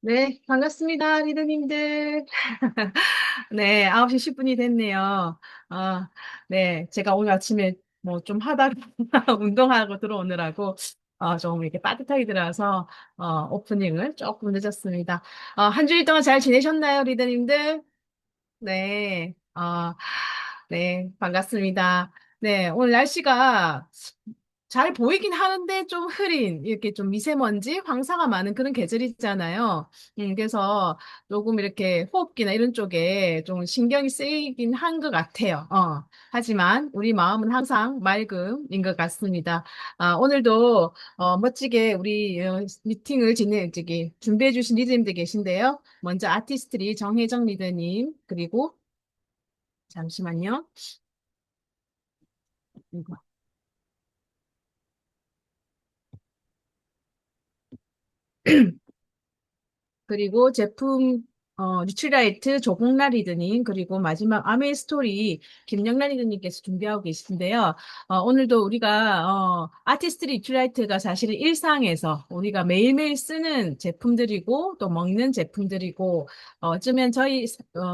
네, 반갑습니다, 리더님들. 네, 9시 10분이 됐네요. 아, 네, 제가 오늘 아침에 뭐 좀 하다가 운동하고 들어오느라고 좀 이렇게 빠듯하게 들어와서 오프닝을 조금 늦었습니다. 한 주일 동안 잘 지내셨나요, 리더님들? 네, 네, 반갑습니다. 네, 오늘 날씨가 잘 보이긴 하는데 좀 흐린, 이렇게 좀 미세먼지, 황사가 많은 그런 계절이잖아요. 그래서 조금 이렇게 호흡기나 이런 쪽에 좀 신경이 쓰이긴 한 것 같아요. 하지만 우리 마음은 항상 맑음인 것 같습니다. 오늘도 멋지게 우리 미팅을 준비해 주신 리더님들 계신데요. 먼저 아티스트리 정혜정 리더님, 그리고 잠시만요. 이거. 그리고 제품 뉴트라이트 조공라 리드님, 그리고 마지막 아메이 스토리 김영란 리드님께서 준비하고 계신데요. 오늘도 우리가 아티스트 뉴트라이트가 사실은 일상에서 우리가 매일매일 쓰는 제품들이고 또 먹는 제품들이고 어쩌면 저희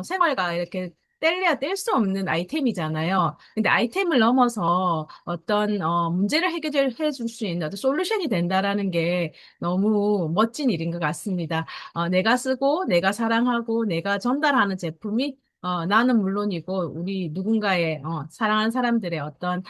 생활과 이렇게 뗄래야 뗄 수 없는 아이템이잖아요. 근데 아이템을 넘어서 어떤 문제를 해결해 줄 수 있는 어떤 솔루션이 된다라는 게 너무 멋진 일인 것 같습니다. 내가 쓰고 내가 사랑하고 내가 전달하는 제품이 나는 물론이고 우리 누군가의 사랑하는 사람들의 어떤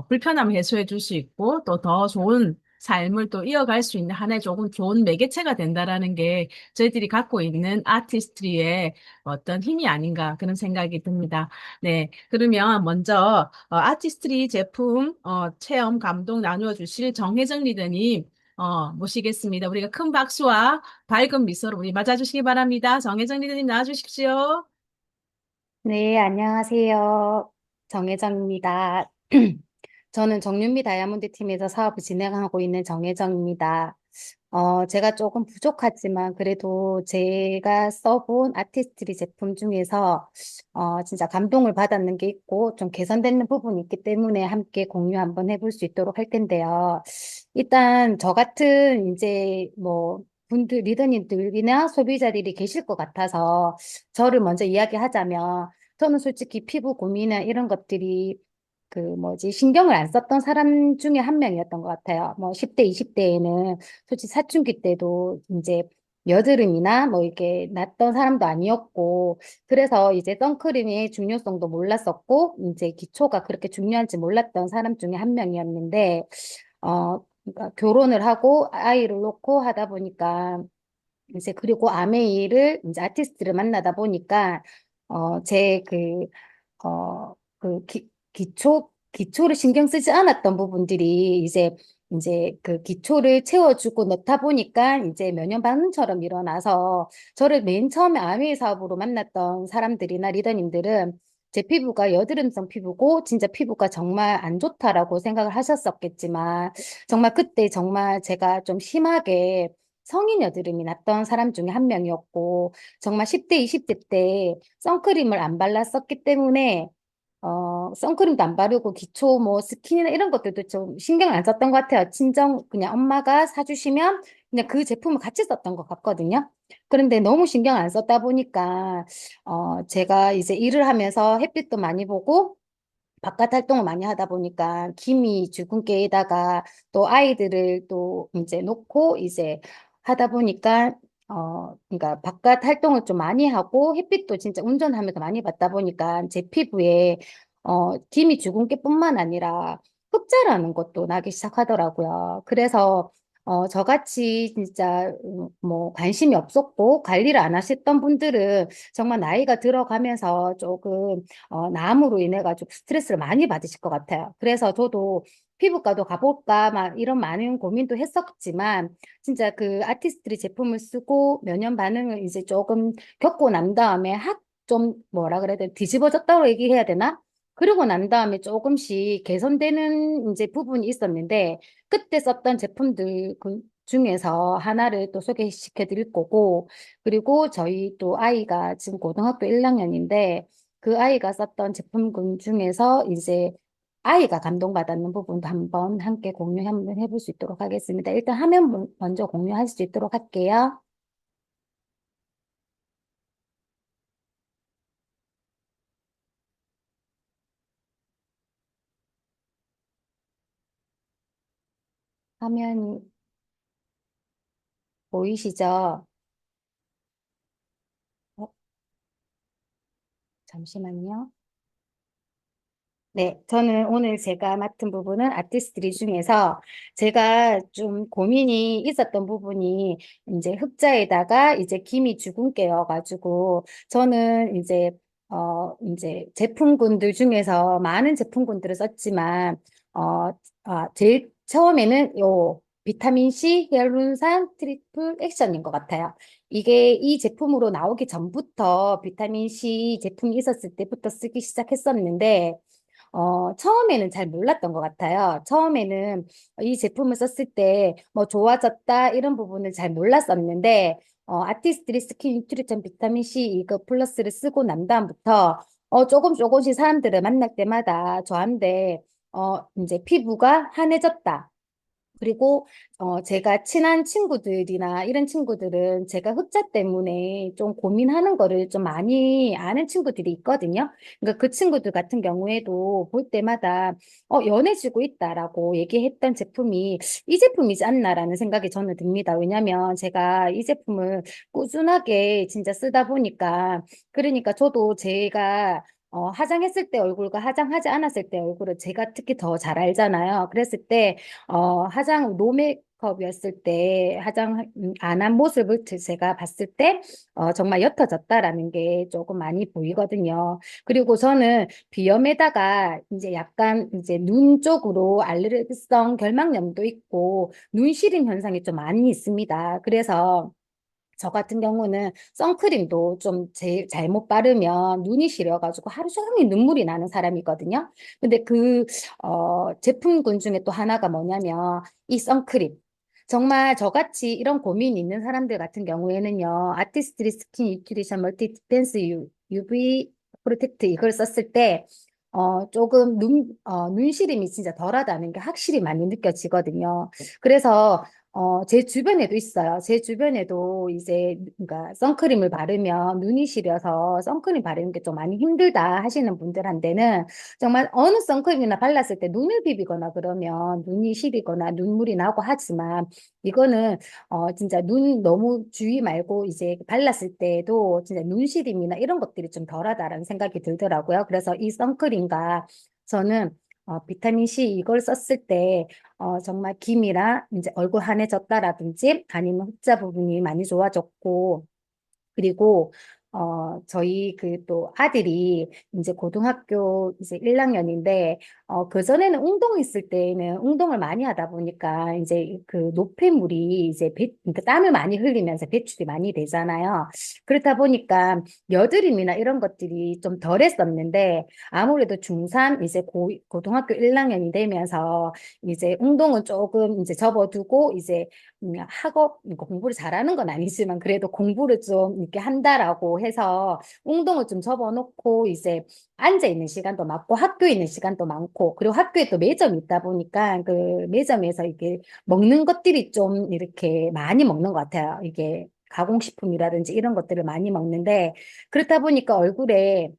불편함을 해소해 줄 수 있고 또 더 좋은 삶을 또 이어갈 수 있는 하나의 조금 좋은 매개체가 된다라는 게 저희들이 갖고 있는 아티스트리의 어떤 힘이 아닌가 그런 생각이 듭니다. 네, 그러면 먼저 아티스트리 제품 체험 감동 나누어 주실 정혜정 리더님 모시겠습니다. 우리가 큰 박수와 밝은 미소로 우리 맞아주시기 바랍니다. 정혜정 리더님 나와주십시오. 네, 안녕하세요. 정혜정입니다. 저는 정윤미 다이아몬드 팀에서 사업을 진행하고 있는 정혜정입니다. 제가 조금 부족하지만 그래도 제가 써본 아티스트리 제품 중에서 진짜 감동을 받았는 게 있고 좀 개선되는 부분이 있기 때문에 함께 공유 한번 해볼 수 있도록 할 텐데요. 일단 저 같은 이제 뭐 분들, 리더님들이나 소비자들이 계실 것 같아서 저를 먼저 이야기하자면 저는 솔직히 피부 고민이나 이런 것들이 그 뭐지 신경을 안 썼던 사람 중에 한 명이었던 것 같아요. 뭐 10대, 20대에는 솔직히 사춘기 때도 이제 여드름이나 뭐 이렇게 났던 사람도 아니었고 그래서 이제 선크림의 중요성도 몰랐었고 이제 기초가 그렇게 중요한지 몰랐던 사람 중에 한 명이었는데 그러니까 결혼을 하고 아이를 놓고 하다 보니까 이제 그리고 아메이를 이제 아티스트를 만나다 보니까 제 기초를 신경 쓰지 않았던 부분들이 이제 그 기초를 채워주고 넣다 보니까 이제 면역 반응처럼 일어나서 저를 맨 처음에 아메이 사업으로 만났던 사람들이나 리더님들은 제 피부가 여드름성 피부고 진짜 피부가 정말 안 좋다라고 생각을 하셨었겠지만 정말 그때 정말 제가 좀 심하게 성인 여드름이 났던 사람 중에 한 명이었고 정말 10대, 20대 때 선크림을 안 발랐었기 때문에 선크림도 안 바르고 기초 뭐 스킨이나 이런 것들도 좀 신경 안 썼던 것 같아요. 친정 그냥 엄마가 사주시면 그냥 그 제품을 같이 썼던 것 같거든요. 그런데 너무 신경 안 썼다 보니까 제가 이제 일을 하면서 햇빛도 많이 보고 바깥 활동을 많이 하다 보니까 김이 주근깨에다가 또 아이들을 또 이제 놓고 이제 하다 보니까 그러니까 바깥 활동을 좀 많이 하고 햇빛도 진짜 운전하면서 많이 받다 보니까 제 피부에 김이 주근깨뿐만 아니라 흑자라는 것도 나기 시작하더라고요. 그래서 저같이 진짜 뭐 관심이 없었고 관리를 안 하셨던 분들은 정말 나이가 들어가면서 조금 남으로 인해 가지고 스트레스를 많이 받으실 것 같아요. 그래서 저도 피부과도 가볼까 막 이런 많은 고민도 했었지만 진짜 그 아티스트리 제품을 쓰고 면역 반응을 이제 조금 겪고 난 다음에 좀 뭐라 그래야 되나 뒤집어졌다고 얘기해야 되나? 그러고 난 다음에 조금씩 개선되는 이제 부분이 있었는데 그때 썼던 제품들 그 중에서 하나를 또 소개시켜 드릴 거고 그리고 저희 또 아이가 지금 고등학교 1학년인데 그 아이가 썼던 제품군 중에서 이제 아이가 감동받았는 부분도 한번 함께 공유 한번 해볼 수 있도록 하겠습니다. 일단 화면 먼저 공유할 수 있도록 할게요. 화면 보이시죠? 어, 잠시만요. 네, 저는 오늘 제가 맡은 부분은 아티스트리 중에서 제가 좀 고민이 있었던 부분이 이제 흑자에다가 이제 김이 주근깨여가지고 저는 이제 제품군들 중에서 많은 제품군들을 썼지만 제일 처음에는 요 비타민 C 히알루론산 트리플 액션인 것 같아요. 이게 이 제품으로 나오기 전부터 비타민 C 제품이 있었을 때부터 쓰기 시작했었는데 처음에는 잘 몰랐던 것 같아요. 처음에는 이 제품을 썼을 때 뭐 좋아졌다 이런 부분을 잘 몰랐었는데, 아티스트리 스킨 뉴트리션 비타민 C 이거 플러스를 쓰고 난 다음부터 조금 조금씩 사람들을 만날 때마다 저한테 이제 피부가 환해졌다. 그리고 제가 친한 친구들이나 이런 친구들은 제가 흑자 때문에 좀 고민하는 거를 좀 많이 아는 친구들이 있거든요. 그러니까 그 친구들 같은 경우에도 볼 때마다 연해지고 있다라고 얘기했던 제품이 이 제품이지 않나라는 생각이 저는 듭니다. 왜냐하면 제가 이 제품을 꾸준하게 진짜 쓰다 보니까 그러니까 저도 제가 화장했을 때 얼굴과 화장하지 않았을 때 얼굴을 제가 특히 더 잘 알잖아요. 그랬을 때 화장 노메이크업이었을 때 화장 안 한 모습을 제가 봤을 때 정말 옅어졌다라는 게 조금 많이 보이거든요. 그리고 저는 비염에다가 이제 약간 이제 눈 쪽으로 알레르기성 결막염도 있고 눈 시림 현상이 좀 많이 있습니다. 그래서 저 같은 경우는 선크림도 좀 잘못 바르면 눈이 시려가지고 하루 종일 눈물이 나는 사람이거든요. 근데 제품군 중에 또 하나가 뭐냐면 이 선크림. 정말 저같이 이런 고민이 있는 사람들 같은 경우에는요, 아티스트리 스킨 뉴트리션 멀티 디펜스 UV 프로텍트 이걸 썼을 때, 조금 눈시림이 진짜 덜하다는 게 확실히 많이 느껴지거든요. 그래서 제 주변에도 있어요. 제 주변에도 이제, 그러니까 선크림을 바르면 눈이 시려서 선크림 바르는 게 좀 많이 힘들다 하시는 분들한테는 정말 어느 선크림이나 발랐을 때 눈을 비비거나 그러면 눈이 시리거나 눈물이 나고 하지만 이거는, 진짜 눈 너무 주의 말고 이제 발랐을 때도 진짜 눈시림이나 이런 것들이 좀 덜하다라는 생각이 들더라고요. 그래서 이 선크림과 저는 비타민 C 이걸 썼을 때 정말 김이랑 이제 얼굴 환해졌다라든지 아니면 흑자 부분이 많이 좋아졌고 그리고 저희 그 또 아들이 이제 고등학교 이제 1학년인데 그전에는 운동했을 때에는 운동을 많이 하다 보니까 이제 그 노폐물이 이제 그러니까 땀을 많이 흘리면서 배출이 많이 되잖아요. 그렇다 보니까 여드름이나 이런 것들이 좀 덜했었는데 아무래도 중3 이제 고등학교 1학년이 되면서 이제 운동은 조금 이제 접어두고 이제 학업, 그러니까 공부를 잘하는 건 아니지만 그래도 공부를 좀 이렇게 한다라고 해서 운동을 좀 접어놓고 이제 앉아 있는 시간도 많고 학교에 있는 시간도 많고 그리고 학교에 또 매점이 있다 보니까 그 매점에서 이게 먹는 것들이 좀 이렇게 많이 먹는 것 같아요. 이게 가공식품이라든지 이런 것들을 많이 먹는데 그렇다 보니까 얼굴에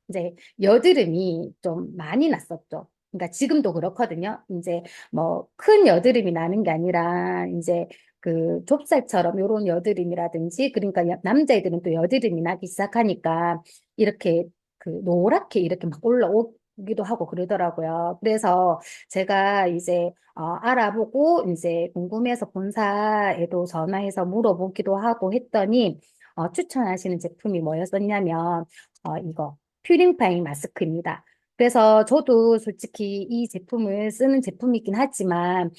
이제 여드름이 좀 많이 났었죠. 그러니까 지금도 그렇거든요. 이제 뭐 큰 여드름이 나는 게 아니라 이제 그 좁쌀처럼 요런 여드름이라든지 그러니까 남자애들은 또 여드름이 나기 시작하니까 이렇게 그 노랗게 이렇게 막 올라오기도 하고 그러더라고요. 그래서 제가 이제 알아보고 이제 궁금해서 본사에도 전화해서 물어보기도 하고 했더니 추천하시는 제품이 뭐였었냐면 이거 퓨링파잉 마스크입니다. 그래서 저도 솔직히 이 제품을 쓰는 제품이긴 하지만,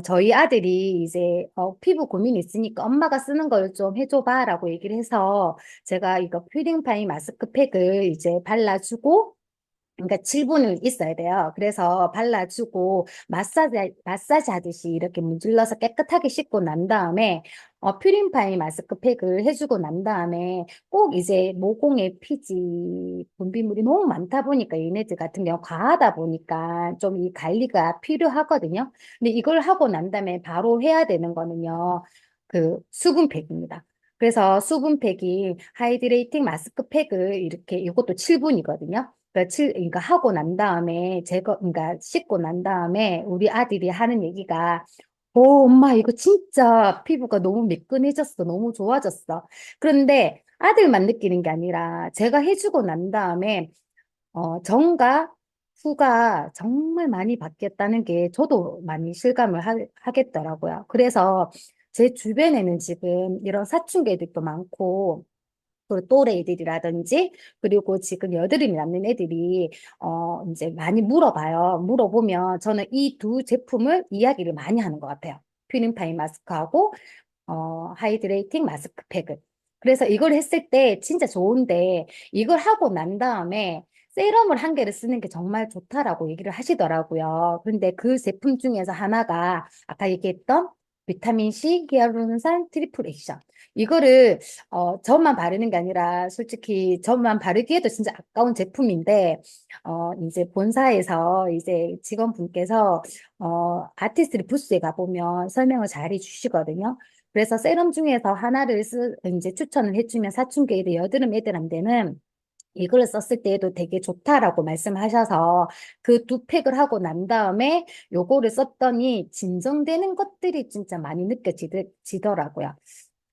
저희 아들이 이제, 피부 고민이 있으니까 엄마가 쓰는 걸 좀 해줘봐라고 얘기를 해서 제가 이거 퓨링파잉 마스크팩을 이제 발라주고, 그러니까 7분을 있어야 돼요. 그래서 발라주고 마사지 하듯이 이렇게 문질러서 깨끗하게 씻고 난 다음에 퓨린파이 마스크팩을 해주고 난 다음에 꼭 이제 모공에 피지 분비물이 너무 많다 보니까 얘네들 같은 경우 과하다 보니까 좀 이 관리가 필요하거든요. 근데 이걸 하고 난 다음에 바로 해야 되는 거는요. 그 수분팩입니다. 그래서 수분팩이 하이드레이팅 마스크팩을 이렇게 이것도 7분이거든요. 그러니까 하고 난 다음에 그러니까 씻고 난 다음에 우리 아들이 하는 얘기가 엄마, 이거 진짜 피부가 너무 매끈해졌어. 너무 좋아졌어. 그런데 아들만 느끼는 게 아니라 제가 해주고 난 다음에, 전과 후가 정말 많이 바뀌었다는 게 저도 많이 실감을 하겠더라고요. 그래서 제 주변에는 지금 이런 사춘기 애들도 많고, 그 또래 애들이라든지, 그리고 지금 여드름이 남는 애들이, 이제 많이 물어봐요. 물어보면 저는 이 두 제품을 이야기를 많이 하는 것 같아요. 퓨린파인 마스크하고, 하이드레이팅 마스크팩을. 그래서 이걸 했을 때 진짜 좋은데, 이걸 하고 난 다음에 세럼을 한 개를 쓰는 게 정말 좋다라고 얘기를 하시더라고요. 근데 그 제품 중에서 하나가 아까 얘기했던 비타민 C 히알루론산 트리플 액션. 이거를 저만 바르는 게 아니라 솔직히 저만 바르기에도 진짜 아까운 제품인데 이제 본사에서 이제 직원분께서 아티스트 부스에 가보면 설명을 잘 해주시거든요. 그래서 세럼 중에서 하나를 이제 추천을 해주면 사춘기 애들, 여드름 애들한테는 이걸 썼을 때에도 되게 좋다라고 말씀하셔서 그 두 팩을 하고 난 다음에 요거를 썼더니 진정되는 것들이 진짜 많이 느껴지더라고요.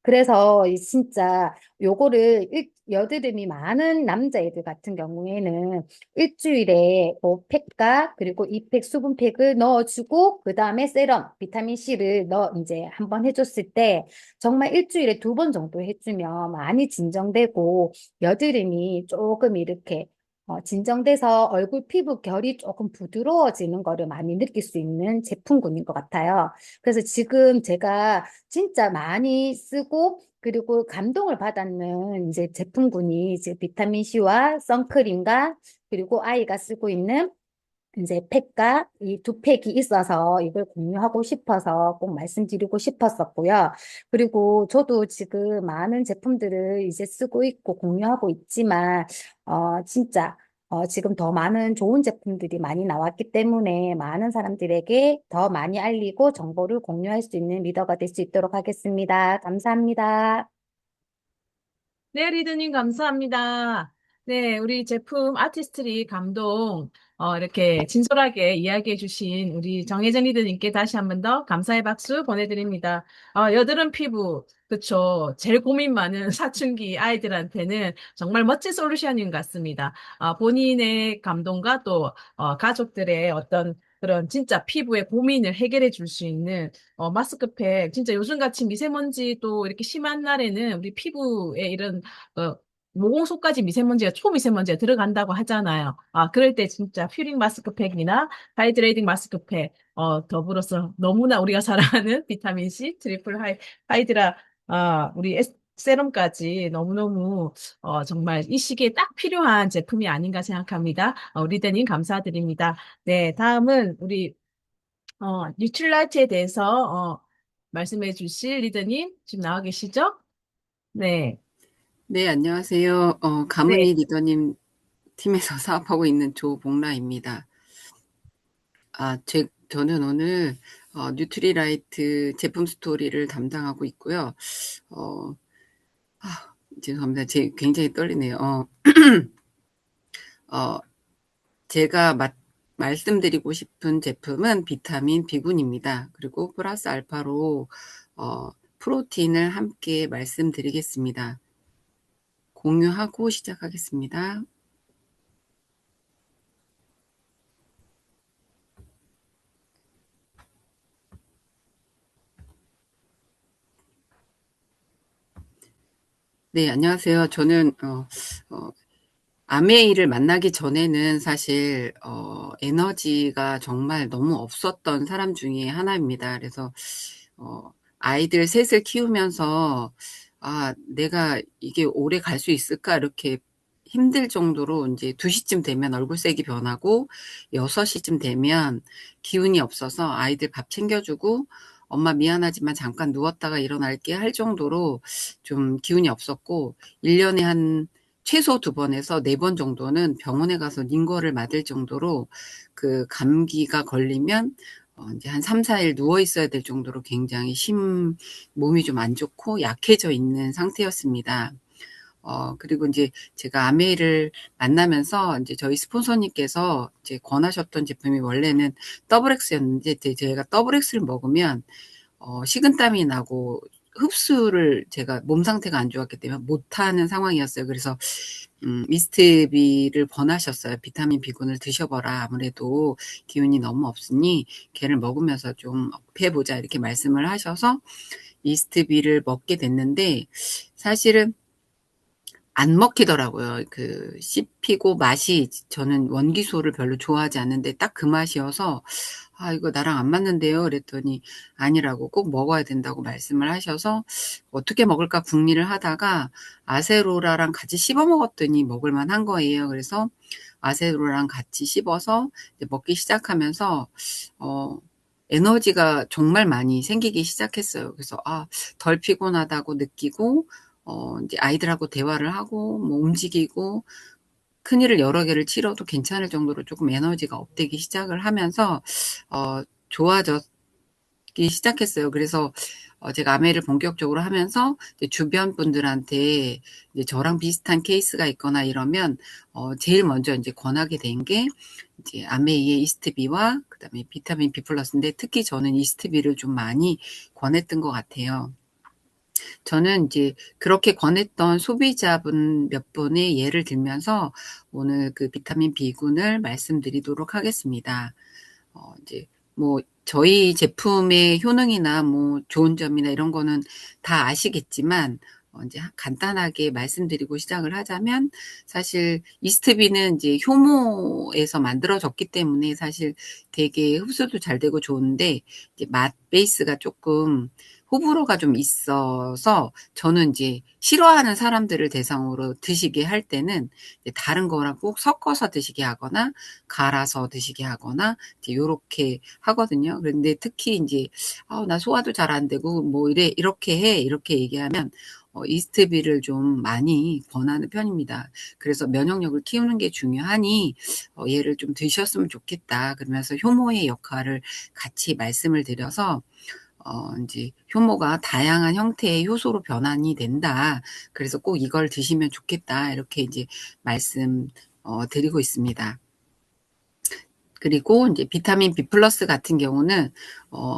그래서 이 진짜 요거를 여드름이 많은 남자애들 같은 경우에는 일주일에 뭐 팩과 그리고 이 팩 수분팩을 넣어주고 그 다음에 세럼 비타민 C를 넣어 이제 한번 해줬을 때 정말 일주일에 두 번 정도 해주면 많이 진정되고 여드름이 조금 이렇게 진정돼서 얼굴 피부 결이 조금 부드러워지는 거를 많이 느낄 수 있는 제품군인 것 같아요. 그래서 지금 제가 진짜 많이 쓰고 그리고 감동을 받았는 이제 제품군이 이제 비타민 C와 선크림과 그리고 아이가 쓰고 있는 이제 팩과 이 두 팩이 있어서 이걸 공유하고 싶어서 꼭 말씀드리고 싶었었고요. 그리고 저도 지금 많은 제품들을 이제 쓰고 있고 공유하고 있지만, 진짜, 지금 더 많은 좋은 제품들이 많이 나왔기 때문에 많은 사람들에게 더 많이 알리고 정보를 공유할 수 있는 리더가 될 수 있도록 하겠습니다. 감사합니다. 네, 리드님 감사합니다. 네, 우리 제품 아티스트리 감동, 이렇게 진솔하게 이야기해 주신 우리 정혜정 리드님께 다시 한 번 더 감사의 박수 보내드립니다. 여드름 피부, 그쵸. 제일 고민 많은 사춘기 아이들한테는 정말 멋진 솔루션인 것 같습니다. 본인의 감동과 또, 가족들의 어떤 그런 진짜 피부의 고민을 해결해 줄 수 있는 마스크팩. 진짜 요즘같이 미세먼지 또 이렇게 심한 날에는 우리 피부에 이런 어, 모공속까지 미세먼지가 초미세먼지가 들어간다고 하잖아요. 그럴 때 진짜 퓨링 마스크팩이나 하이드레이딩 마스크팩, 더불어서 너무나 우리가 사랑하는 비타민C, 트리플 하이드라, 우리 세럼까지 너무너무, 정말 이 시기에 딱 필요한 제품이 아닌가 생각합니다. 리더님 감사드립니다. 네, 다음은 우리, 뉴트릴라이트에 대해서, 말씀해 주실 리더님 지금 나와 계시죠? 네. 네, 안녕하세요. 네. 가문이 리더님 팀에서 사업하고 있는 조복라입니다. 저는 오늘 뉴트리라이트 제품 스토리를 담당하고 있고요. 어, 죄송합니다. 굉장히 떨리네요. 어, 제가 말씀드리고 싶은 제품은 비타민 B군입니다. 그리고 플러스 알파로 프로틴을 함께 말씀드리겠습니다. 공유하고 시작하겠습니다. 네, 안녕하세요. 저는 어, 아메이를 만나기 전에는 사실 에너지가 정말 너무 없었던 사람 중에 하나입니다. 그래서 아이들 셋을 키우면서 내가 이게 오래 갈 수 있을까 이렇게 힘들 정도로 이제 2시쯤 되면 얼굴색이 변하고 6시쯤 되면 기운이 없어서 아이들 밥 챙겨주고 엄마 미안하지만 잠깐 누웠다가 일어날게 할 정도로 좀 기운이 없었고 1년에 한 최소 2번에서 4번 정도는 병원에 가서 링거를 맞을 정도로 그 감기가 걸리면 이제 한 3, 4일 누워 있어야 될 정도로 굉장히 몸이 좀 안 좋고 약해져 있는 상태였습니다. 그리고 이제 제가 아메이를 만나면서 이제 저희 스폰서님께서 이제 권하셨던 제품이 원래는 더블 X였는데 제가 더블 X를 먹으면 식은땀이 나고 흡수를 제가 몸 상태가 안 좋았기 때문에 못하는 상황이었어요. 그래서 미스트비를 권하셨어요. 비타민 B군을 드셔봐라. 아무래도 기운이 너무 없으니 걔를 먹으면서 좀 업해보자 이렇게 말씀을 하셔서 미스트비를 먹게 됐는데 사실은 안 먹히더라고요. 씹히고 맛이 저는 원기소를 별로 좋아하지 않는데 딱 그 맛이어서 아, 이거 나랑 안 맞는데요. 그랬더니 아니라고 꼭 먹어야 된다고 말씀을 하셔서 어떻게 먹을까 궁리를 하다가 아세로라랑 같이 씹어 먹었더니 먹을 만한 거예요. 그래서 아세로랑 같이 씹어서 이제 먹기 시작하면서 어, 에너지가 정말 많이 생기기 시작했어요. 그래서 아, 덜 피곤하다고 느끼고 이제 아이들하고 대화를 하고 뭐 움직이고 큰일을 여러 개를 치러도 괜찮을 정도로 조금 에너지가 업되기 시작을 하면서 좋아졌기 시작했어요. 그래서 제가 아메를 본격적으로 하면서 이제 주변 분들한테 이제 저랑 비슷한 케이스가 있거나 이러면 제일 먼저 이제 권하게 된 게 이제 아메이의 이스트비와 그다음에 비타민 B 플러스인데 특히 저는 이스트비를 좀 많이 권했던 것 같아요. 저는 이제 그렇게 권했던 소비자분 몇 분의 예를 들면서 오늘 그 비타민 B군을 말씀드리도록 하겠습니다. 이제 뭐 저희 제품의 효능이나 뭐 좋은 점이나 이런 거는 다 아시겠지만 이제 간단하게 말씀드리고 시작을 하자면 사실 이스트비는 이제 효모에서 만들어졌기 때문에 사실 되게 흡수도 잘 되고 좋은데 이제 맛 베이스가 조금 호불호가 좀 있어서 저는 이제 싫어하는 사람들을 대상으로 드시게 할 때는 이제 다른 거랑 꼭 섞어서 드시게 하거나 갈아서 드시게 하거나 이제 요렇게 하거든요. 그런데 특히 이제 나 소화도 잘 안 되고 뭐 이렇게 해 이렇게 얘기하면 이스트비를 좀 많이 권하는 편입니다. 그래서 면역력을 키우는 게 중요하니 얘를 좀 드셨으면 좋겠다. 그러면서 효모의 역할을 같이 말씀을 드려서 이제 효모가 다양한 형태의 효소로 변환이 된다. 그래서 꼭 이걸 드시면 좋겠다. 이렇게 이제 말씀 드리고 있습니다. 그리고 이제 비타민 B 플러스 같은 경우는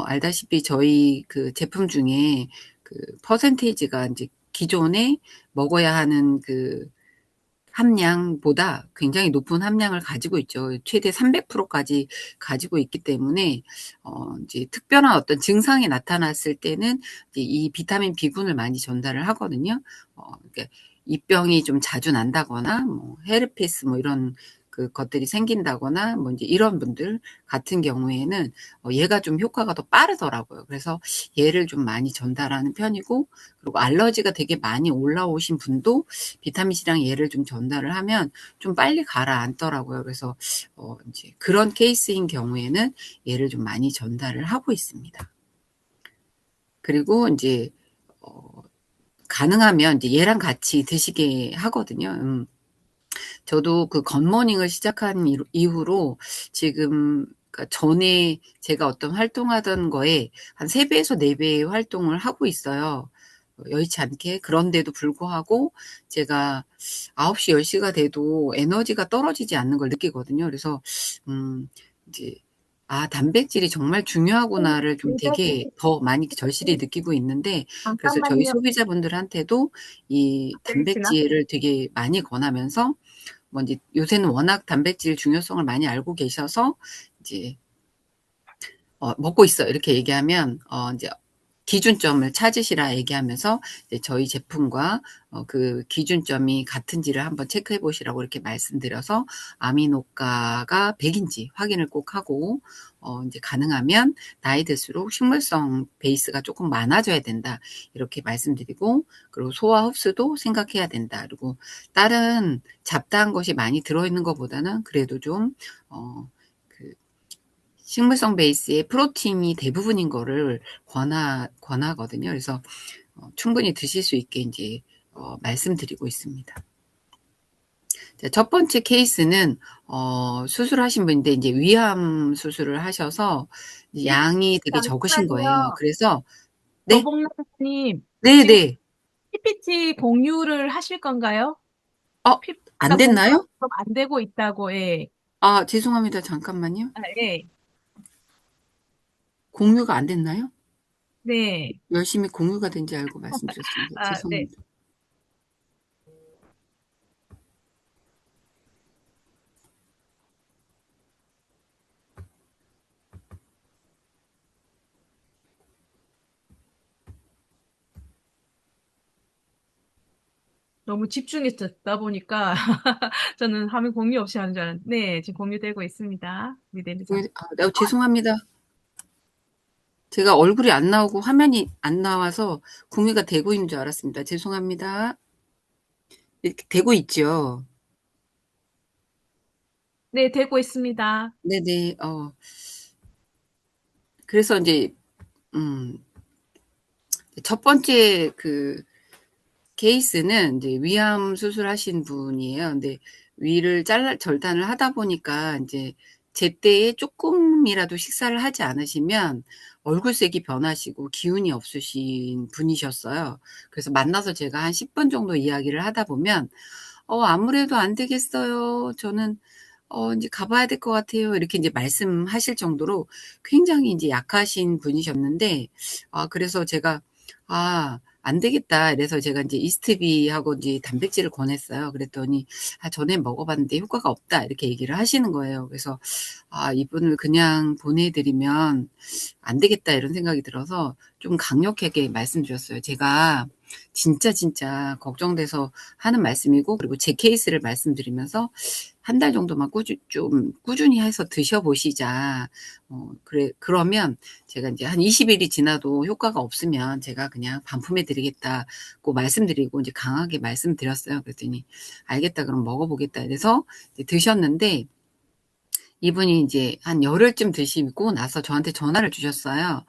알다시피 저희 그 제품 중에 그 퍼센테이지가 이제 기존에 먹어야 하는 그 함량보다 굉장히 높은 함량을 가지고 있죠. 최대 300%까지 가지고 있기 때문에 이제 특별한 어떤 증상이 나타났을 때는 이제 이 비타민 B군을 많이 전달을 하거든요. 그러니까 입병이 좀 자주 난다거나 뭐 헤르페스 뭐 이런 그 것들이 생긴다거나 뭐 이제 이런 분들 같은 경우에는 얘가 좀 효과가 더 빠르더라고요. 그래서 얘를 좀 많이 전달하는 편이고 그리고 알러지가 되게 많이 올라오신 분도 비타민C랑 얘를 좀 전달을 하면 좀 빨리 가라앉더라고요. 그래서 이제 그런 케이스인 경우에는 얘를 좀 많이 전달을 하고 있습니다. 그리고 이제 가능하면 이제 얘랑 같이 드시게 하거든요. 저도 그 굿모닝을 시작한 이후로 지금 그러니까 전에 제가 어떤 활동하던 거에 한 3배에서 4배의 활동을 하고 있어요. 여의치 않게. 그런데도 불구하고 제가 9시, 10시가 돼도 에너지가 떨어지지 않는 걸 느끼거든요. 그래서, 이제, 단백질이 정말 중요하구나를 좀 되게 더 많이 절실히 느끼고 있는데, 그래서 저희 잠깐만요. 소비자분들한테도 이 들리시나? 단백질을 되게 많이 권하면서, 뭐 이제 요새는 워낙 단백질 중요성을 많이 알고 계셔서, 이제, 먹고 있어. 이렇게 얘기하면, 이제 기준점을 찾으시라 얘기하면서 이제 저희 제품과 그 기준점이 같은지를 한번 체크해 보시라고 이렇게 말씀드려서 아미노가가 100인지 확인을 꼭 하고 이제 가능하면 나이 들수록 식물성 베이스가 조금 많아져야 된다. 이렇게 말씀드리고 그리고 소화 흡수도 생각해야 된다. 그리고 다른 잡다한 것이 많이 들어있는 것보다는 그래도 좀 그 식물성 베이스의 프로틴이 대부분인 거를 권하거든요. 그래서 충분히 드실 수 있게 이제 말씀드리고 있습니다. 자, 첫 번째 케이스는 수술하신 분인데 이제 위암 수술을 하셔서 양이 되게 적으신 거예요. 잠시만요. 그래서 네, 저봉라님, 네, 지금 네. PPT 공유를 하실 건가요? 어, 안 PPT가 공유가 됐나요? 좀 안 되고 있다고, 예. 아, 죄송합니다. 잠깐만요. 아, 예. 공유가 안 됐나요? 네. 열심히 공유가 된지 알고 말씀드렸습니다. 아, 네. 죄송합니다. 너무 집중해서 듣다 보니까 저는 화면 공유 없이 하는 줄 알았는데, 네, 지금 공유되고 있습니다. 리데이터. 죄송합니다. 제가 얼굴이 안 나오고 화면이 안 나와서 공유가 되고 있는 줄 알았습니다. 죄송합니다. 이렇게 되고 있죠. 네, 되고 있습니다. 네네. 그래서 이제 음, 첫 번째 그 케이스는 이제 위암 수술하신 분이에요. 근데 위를 절단을 하다 보니까 이제 제때에 조금이라도 식사를 하지 않으시면 얼굴색이 변하시고 기운이 없으신 분이셨어요. 그래서 만나서 제가 한 10분 정도 이야기를 하다 보면 아무래도 안 되겠어요. 저는 이제 가봐야 될 것 같아요. 이렇게 이제 말씀하실 정도로 굉장히 이제 약하신 분이셨는데, 그래서 제가, 안 되겠다. 그래서 제가 이제 이스트비하고 이제 단백질을 권했어요. 그랬더니, 전에 먹어봤는데 효과가 없다. 이렇게 얘기를 하시는 거예요. 그래서, 이분을 그냥 보내드리면 안 되겠다. 이런 생각이 들어서 좀 강력하게 말씀드렸어요. 제가 진짜 걱정돼서 하는 말씀이고, 그리고 제 케이스를 말씀드리면서 한 달 정도만 좀 꾸준히 해서 드셔보시자. 그러면 제가 이제 한 20일이 지나도 효과가 없으면 제가 그냥 반품해 드리겠다고 말씀드리고 이제 강하게 말씀드렸어요. 그랬더니 알겠다. 그럼 먹어보겠다. 그래서 드셨는데 이분이 이제 한 열흘쯤 드시고 나서 저한테 전화를 주셨어요.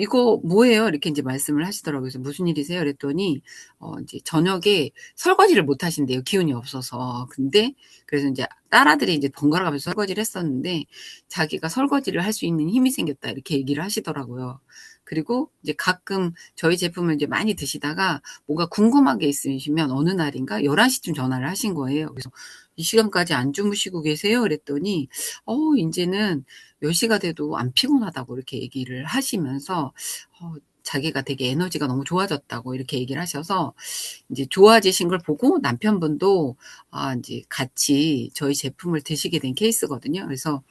이거 뭐예요? 이렇게 이제 말씀을 하시더라고요. 그래서 무슨 일이세요? 그랬더니, 이제 저녁에 설거지를 못 하신대요. 기운이 없어서. 근데, 그래서 이제 딸아들이 이제 번갈아 가면서 설거지를 했었는데, 자기가 설거지를 할 수 있는 힘이 생겼다. 이렇게 얘기를 하시더라고요. 그리고 이제 가끔 저희 제품을 이제 많이 드시다가 뭔가 궁금한 게 있으시면 어느 날인가 11시쯤 전화를 하신 거예요. 그래서 이 시간까지 안 주무시고 계세요? 그랬더니, 이제는 몇 시가 돼도 안 피곤하다고 이렇게 얘기를 하시면서, 자기가 되게 에너지가 너무 좋아졌다고 이렇게 얘기를 하셔서, 이제 좋아지신 걸 보고 남편분도, 이제 같이 저희 제품을 드시게 된 케이스거든요. 그래서,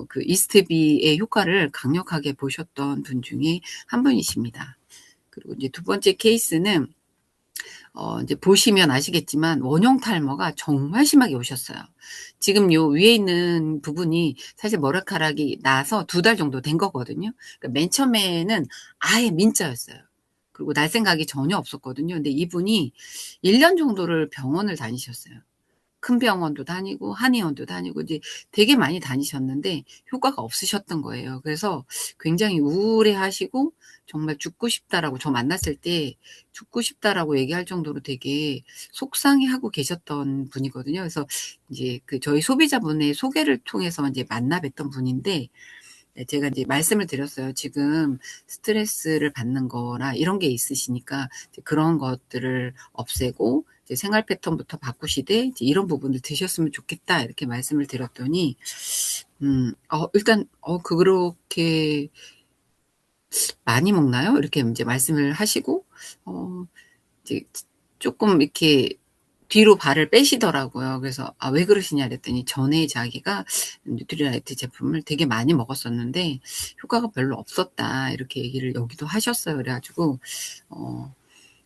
그 이스트비의 효과를 강력하게 보셨던 분 중에 한 분이십니다. 그리고 이제 두 번째 케이스는, 이제 보시면 아시겠지만 원형 탈모가 정말 심하게 오셨어요. 지금 요 위에 있는 부분이 사실 머리카락이 나서 2달 정도 된 거거든요. 그러니까 맨 처음에는 아예 민자였어요. 그리고 날 생각이 전혀 없었거든요. 근데 이분이 1년 정도를 병원을 다니셨어요. 큰 병원도 다니고 한의원도 다니고 이제 되게 많이 다니셨는데 효과가 없으셨던 거예요. 그래서 굉장히 우울해하시고 정말 죽고 싶다라고 저 만났을 때 죽고 싶다라고 얘기할 정도로 되게 속상해하고 계셨던 분이거든요. 그래서 이제 그 저희 소비자분의 소개를 통해서 이제 만나 뵀던 분인데 네, 제가 이제 말씀을 드렸어요. 지금 스트레스를 받는 거나 이런 게 있으시니까 이제 그런 것들을 없애고 이제 생활 패턴부터 바꾸시되 이제 이런 부분을 드셨으면 좋겠다 이렇게 말씀을 드렸더니 일단 그렇게 많이 먹나요? 이렇게 이제 말씀을 하시고 어 이제 조금 이렇게 뒤로 발을 빼시더라고요. 그래서 왜 그러시냐 그랬더니 전에 자기가 뉴트리라이트 제품을 되게 많이 먹었었는데 효과가 별로 없었다. 이렇게 얘기를 여기도 하셨어요. 그래가지고 어,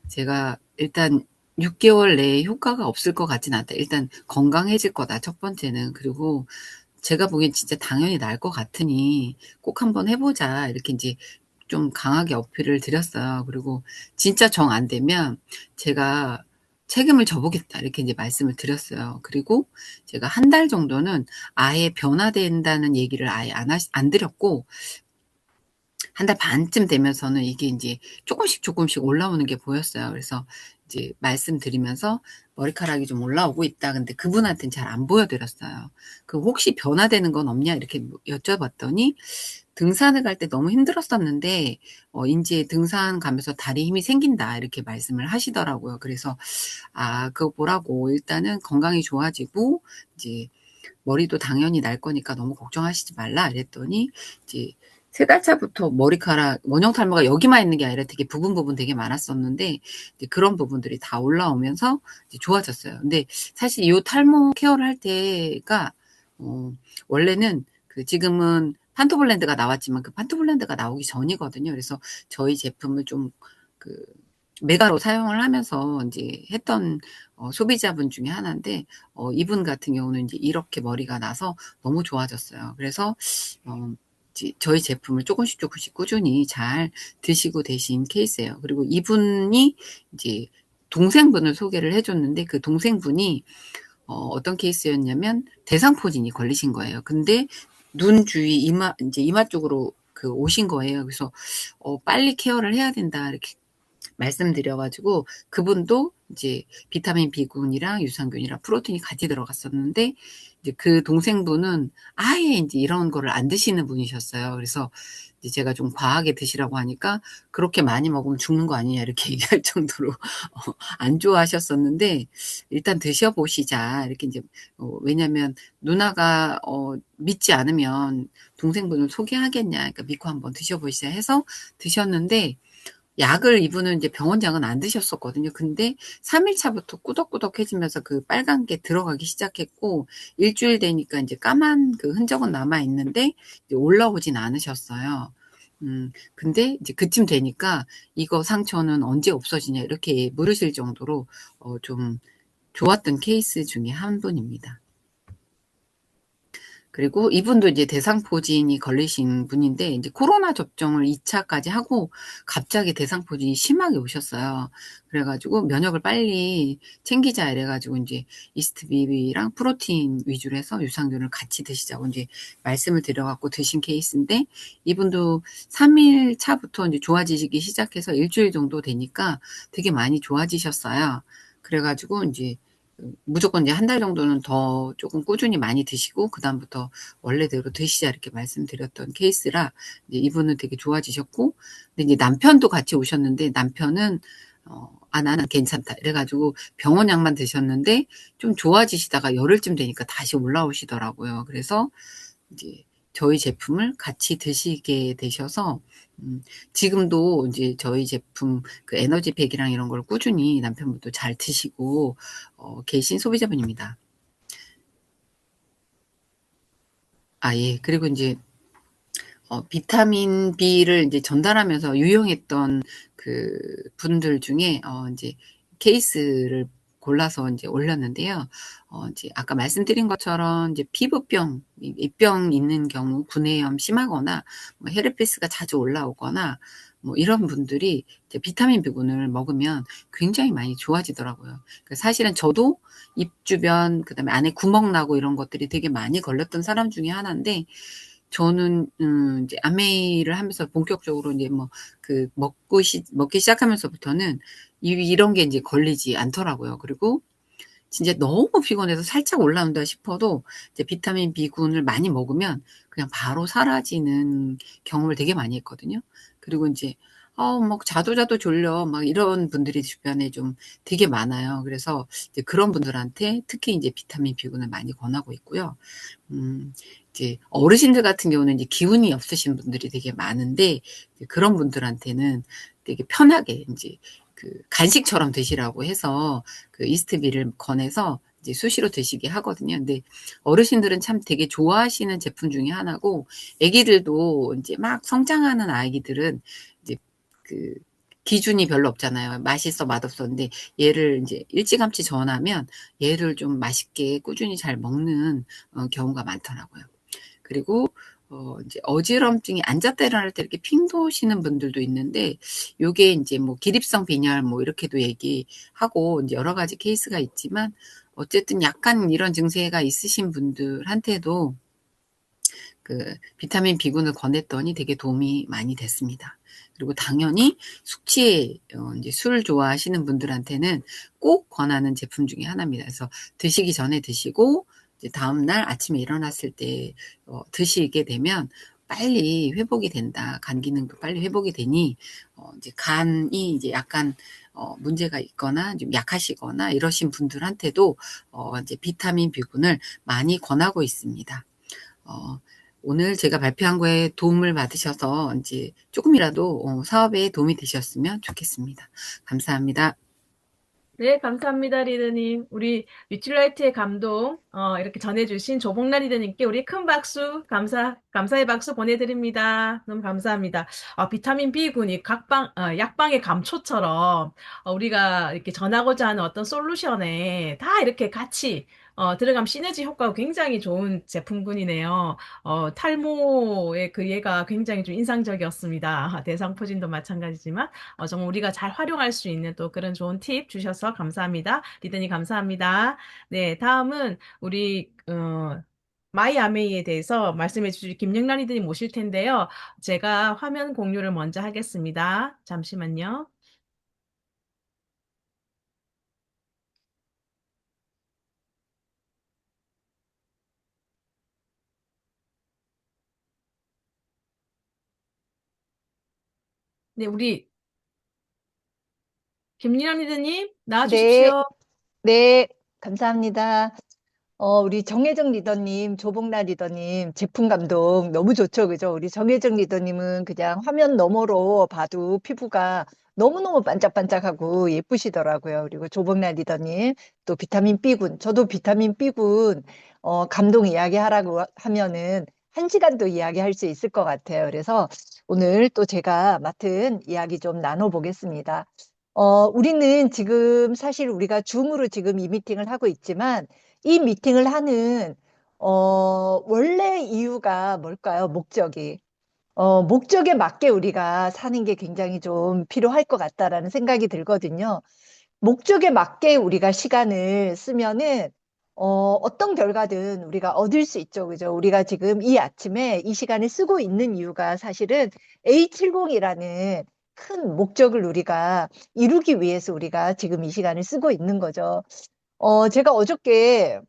제가 일단 6개월 내에 효과가 없을 것 같진 않다. 일단 건강해질 거다. 첫 번째는. 그리고 제가 보기엔 진짜 당연히 나을 것 같으니 꼭 한번 해보자. 이렇게 이제 좀 강하게 어필을 드렸어요. 그리고 진짜 정 안 되면 제가 책임을 져보겠다. 이렇게 이제 말씀을 드렸어요. 그리고 제가 한 달 정도는 아예 변화된다는 얘기를 아예 안 드렸고, 한 달 반쯤 되면서는 이게 이제 조금씩 올라오는 게 보였어요. 그래서 이제 말씀드리면서 머리카락이 좀 올라오고 있다. 근데 그분한테는 잘 안 보여드렸어요. 그 혹시 변화되는 건 없냐? 이렇게 여쭤봤더니 등산을 갈 때 너무 힘들었었는데 인제 등산 가면서 다리에 힘이 생긴다 이렇게 말씀을 하시더라고요. 그래서 그거 보라고 일단은 건강이 좋아지고 이제 머리도 당연히 날 거니까 너무 걱정하시지 말라 이랬더니 이제 3달 차부터 머리카락 원형 탈모가 여기만 있는 게 아니라 되게 부분 되게 많았었는데 이제 그런 부분들이 다 올라오면서 이제 좋아졌어요. 근데 사실 이 탈모 케어를 할 때가 어 원래는 지금은 판토블렌드가 나왔지만 그 판토블렌드가 나오기 전이거든요. 그래서 저희 제품을 좀 그 메가로 사용을 하면서 이제 했던 소비자분 중에 하나인데 이분 같은 경우는 이제 이렇게 머리가 나서 너무 좋아졌어요. 그래서 이제 저희 제품을 조금씩 꾸준히 잘 드시고 되신 케이스예요. 그리고 이분이 이제 동생분을 소개를 해줬는데 그 동생분이 어떤 케이스였냐면 대상포진이 걸리신 거예요. 근데 눈 주위 이마 쪽으로 오신 거예요. 그래서 빨리 케어를 해야 된다 이렇게 말씀드려가지고 그분도 이제 비타민 B군이랑 유산균이랑 프로틴이 같이 들어갔었는데 이제 그 동생분은 아예 이제 이런 거를 안 드시는 분이셨어요. 그래서 이제 제가 좀 과하게 드시라고 하니까 그렇게 많이 먹으면 죽는 거 아니냐 이렇게 얘기할 정도로 안 좋아하셨었는데 일단 드셔보시자 이렇게 이제 왜냐면 누나가 믿지 않으면 동생분을 소개하겠냐 그러니까 믿고 한번 드셔보시자 해서 드셨는데 약을 이분은 이제 병원약은 안 드셨었거든요. 근데 3일 차부터 꾸덕꾸덕해지면서 그 빨간 게 들어가기 시작했고 일주일 되니까 이제 까만 그 흔적은 남아 있는데 이제 올라오진 않으셨어요. 근데 이제 그쯤 되니까 이거 상처는 언제 없어지냐 이렇게 물으실 정도로 좀 좋았던 케이스 중에 한 분입니다. 그리고 이분도 이제 대상포진이 걸리신 분인데 이제 코로나 접종을 2차까지 하고 갑자기 대상포진이 심하게 오셨어요. 그래가지고 면역을 빨리 챙기자 이래가지고 이제 이스트비비랑 프로틴 위주로 해서 유산균을 같이 드시자고 이제 말씀을 드려갖고 드신 케이스인데 이분도 3일 차부터 이제 좋아지기 시작해서 일주일 정도 되니까 되게 많이 좋아지셨어요. 그래가지고 이제 무조건 이제 한 달 정도는 더 조금 꾸준히 많이 드시고 그다음부터 원래대로 드시자 이렇게 말씀드렸던 케이스라 이제 이분은 되게 좋아지셨고 근데 이제 남편도 같이 오셨는데 남편은 나는 괜찮다 이래가지고 병원약만 드셨는데 좀 좋아지시다가 열흘쯤 되니까 다시 올라오시더라고요. 그래서 이제 저희 제품을 같이 드시게 되셔서 지금도 이제 저희 제품 에너지팩이랑 이런 걸 꾸준히 남편분도 잘 드시고 계신 소비자분입니다. 예. 그리고 이제 비타민 B를 이제 전달하면서 유용했던 분들 중에 이제 케이스를 골라서 이제 올렸는데요. 이제 아까 말씀드린 것처럼 이제 피부병, 입병 있는 경우 구내염 심하거나 뭐 헤르페스가 자주 올라오거나 뭐 이런 분들이 이제 비타민 B군을 먹으면 굉장히 많이 좋아지더라고요. 사실은 저도 입 주변 그다음에 안에 구멍 나고 이런 것들이 되게 많이 걸렸던 사람 중에 하나인데 저는 이제 아메이를 하면서 본격적으로 이제 먹기 시작하면서부터는 이런 게 이제 걸리지 않더라고요. 그리고 진짜 너무 피곤해서 살짝 올라온다 싶어도 이제 비타민 B군을 많이 먹으면 그냥 바로 사라지는 경험을 되게 많이 했거든요. 그리고 이제 자도 졸려 막 이런 분들이 주변에 좀 되게 많아요. 그래서 이제 그런 분들한테 특히 이제 비타민 B군을 많이 권하고 있고요. 이제 어르신들 같은 경우는 이제 기운이 없으신 분들이 되게 많은데 그런 분들한테는 되게 편하게 이제 간식처럼 드시라고 해서 이스트비를 권해서 이제 수시로 드시게 하거든요. 근데 어르신들은 참 되게 좋아하시는 제품 중에 하나고, 애기들도 이제 막 성장하는 아기들은 이제 기준이 별로 없잖아요. 맛있어, 맛없어. 근데 얘를 이제 일찌감치 전하면 얘를 좀 맛있게 꾸준히 잘 먹는 경우가 많더라고요. 그리고 이제 어지럼증이 앉았다 일어날 때 이렇게 핑 도시는 분들도 있는데 요게 이제 뭐 기립성 빈혈 뭐 이렇게도 얘기하고 이제 여러 가지 케이스가 있지만 어쨌든 약간 이런 증세가 있으신 분들한테도 비타민 B군을 권했더니 되게 도움이 많이 됐습니다. 그리고 당연히 이제 술 좋아하시는 분들한테는 꼭 권하는 제품 중에 하나입니다. 그래서 드시기 전에 드시고 이제 다음날 아침에 일어났을 때 드시게 되면 빨리 회복이 된다. 간 기능도 빨리 회복이 되니, 이제 간이 이제 약간, 문제가 있거나 좀 약하시거나 이러신 분들한테도, 이제 비타민 B군을 많이 권하고 있습니다. 어, 오늘 제가 발표한 거에 도움을 받으셔서 이제 조금이라도 사업에 도움이 되셨으면 좋겠습니다. 감사합니다. 네, 감사합니다, 리더님. 우리 뉴트라이트의 감동, 이렇게 전해주신 조복나 리더님께 우리 큰 박수, 감사의 박수 보내드립니다. 너무 감사합니다. 비타민 B군이 약방의 감초처럼, 우리가 이렇게 전하고자 하는 어떤 솔루션에 다 이렇게 같이, 들어가면 시너지 효과가 굉장히 좋은 제품군이네요. 탈모의 그 예가 굉장히 좀 인상적이었습니다. 대상포진도 마찬가지지만. 정말 우리가 잘 활용할 수 있는 또 그런 좋은 팁 주셔서 감사합니다. 리더님 감사합니다. 네, 다음은 우리 마이 아메이에 대해서 말씀해 주실 김영란 리더님 모실 텐데요. 제가 화면 공유를 먼저 하겠습니다. 잠시만요. 네, 우리 김영란 리더님 나와 네, 주십시오. 네, 감사합니다. 우리 정혜정 리더님, 조복나 리더님, 제품 감동 너무 좋죠, 그죠? 우리 정혜정 리더님은 그냥 화면 너머로 봐도 피부가 너무너무 반짝반짝하고 예쁘시더라고요. 그리고 조복나 리더님, 또 비타민 B군, 저도 비타민 B군, 감동 이야기하라고 하면은 1시간도 이야기할 수 있을 것 같아요. 그래서 오늘 또 제가 맡은 이야기 좀 나눠보겠습니다. 우리는 지금 사실 우리가 줌으로 지금 이 미팅을 하고 있지만 이 미팅을 하는 원래 이유가 뭘까요? 목적이. 목적에 맞게 우리가 사는 게 굉장히 좀 필요할 것 같다라는 생각이 들거든요. 목적에 맞게 우리가 시간을 쓰면은 어떤 결과든 우리가 얻을 수 있죠. 그죠? 우리가 지금 이 아침에 이 시간을 쓰고 있는 이유가 사실은 A70이라는 큰 목적을 우리가 이루기 위해서 우리가 지금 이 시간을 쓰고 있는 거죠. 제가 어저께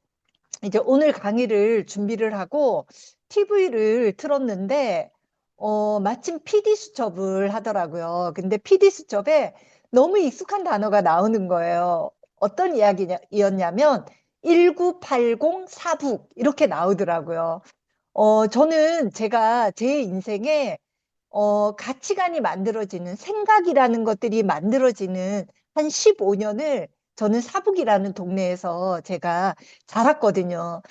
이제 오늘 강의를 준비를 하고 TV를 틀었는데, 마침 PD 수첩을 하더라고요. 근데 PD 수첩에 너무 익숙한 단어가 나오는 거예요. 어떤 이야기였냐면, 1980 사북, 이렇게 나오더라고요. 저는 제가 제 인생에, 가치관이 만들어지는, 생각이라는 것들이 만들어지는 한 15년을 저는 사북이라는 동네에서 제가 자랐거든요.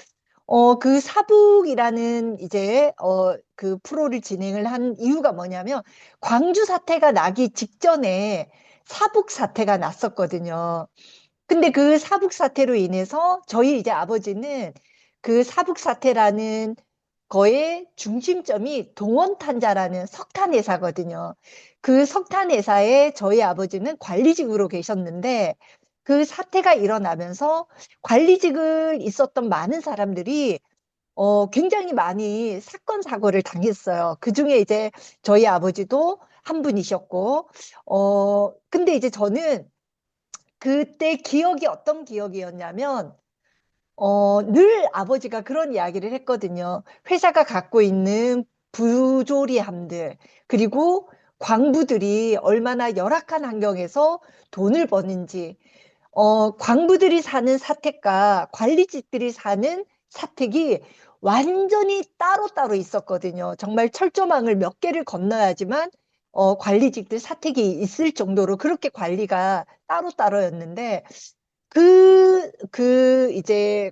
그 사북이라는 이제, 그 프로를 진행을 한 이유가 뭐냐면, 광주 사태가 나기 직전에 사북 사태가 났었거든요. 근데 그 사북 사태로 인해서 저희 이제 아버지는 그 사북 사태라는 거의 중심점이 동원탄자라는 석탄 회사거든요. 그 석탄 회사에 저희 아버지는 관리직으로 계셨는데 그 사태가 일어나면서 관리직을 있었던 많은 사람들이 굉장히 많이 사건 사고를 당했어요. 그중에 이제 저희 아버지도 한 분이셨고 근데 이제 저는 그때 기억이 어떤 기억이었냐면 늘 아버지가 그런 이야기를 했거든요. 회사가 갖고 있는 부조리함들, 그리고 광부들이 얼마나 열악한 환경에서 돈을 버는지, 광부들이 사는 사택과 관리직들이 사는 사택이 완전히 따로따로 있었거든요. 정말 철조망을 몇 개를 건너야지만 관리직들 사택이 있을 정도로 그렇게 관리가 따로따로였는데 이제,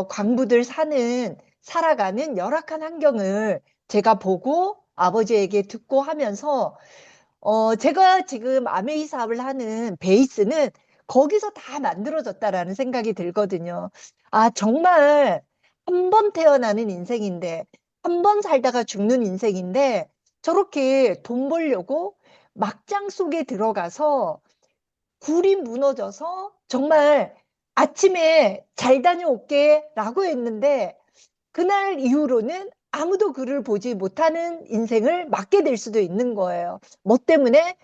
광부들 살아가는 열악한 환경을 제가 보고 아버지에게 듣고 하면서, 제가 지금 아메이 사업을 하는 베이스는 거기서 다 만들어졌다라는 생각이 들거든요. 아, 정말 한 번 태어나는 인생인데, 한 번 살다가 죽는 인생인데, 저렇게 돈 벌려고 막장 속에 들어가서 굴이 무너져서 정말 아침에 잘 다녀올게 라고 했는데 그날 이후로는 아무도 그를 보지 못하는 인생을 맞게 될 수도 있는 거예요. 뭐 때문에?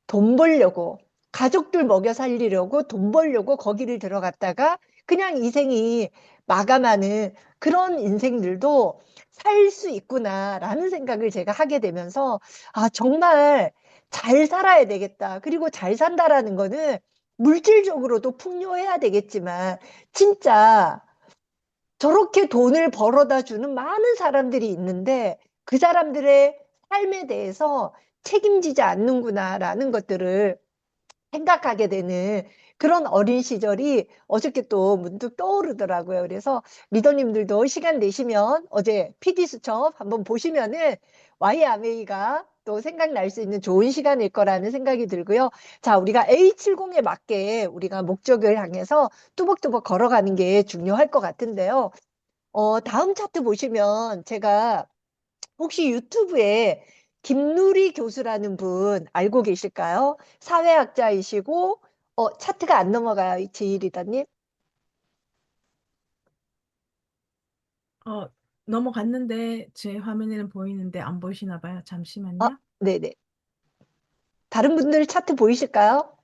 돈 벌려고. 가족들 먹여 살리려고 돈 벌려고 거기를 들어갔다가 그냥 인생이 마감하는 그런 인생들도 살 수 있구나라는 생각을 제가 하게 되면서 아, 정말 잘 살아야 되겠다. 그리고 잘 산다라는 거는 물질적으로도 풍요해야 되겠지만 진짜 저렇게 돈을 벌어다 주는 많은 사람들이 있는데 그 사람들의 삶에 대해서 책임지지 않는구나라는 것들을 생각하게 되는 그런 어린 시절이 어저께 또 문득 떠오르더라고요. 그래서 리더님들도 시간 내시면 어제 PD 수첩 한번 보시면은 YMA가 또 생각날 수 있는 좋은 시간일 거라는 생각이 들고요. 자, 우리가 A70에 맞게 우리가 목적을 향해서 뚜벅뚜벅 걸어가는 게 중요할 것 같은데요. 다음 차트 보시면 제가 혹시 유튜브에 김누리 교수라는 분 알고 계실까요? 사회학자이시고, 차트가 안 넘어가요, 지일이다님. 어, 넘어갔는데 제 화면에는 보이는데 안 보이시나 봐요. 아, 잠시만요. 네네. 다른 분들 차트 보이실까요?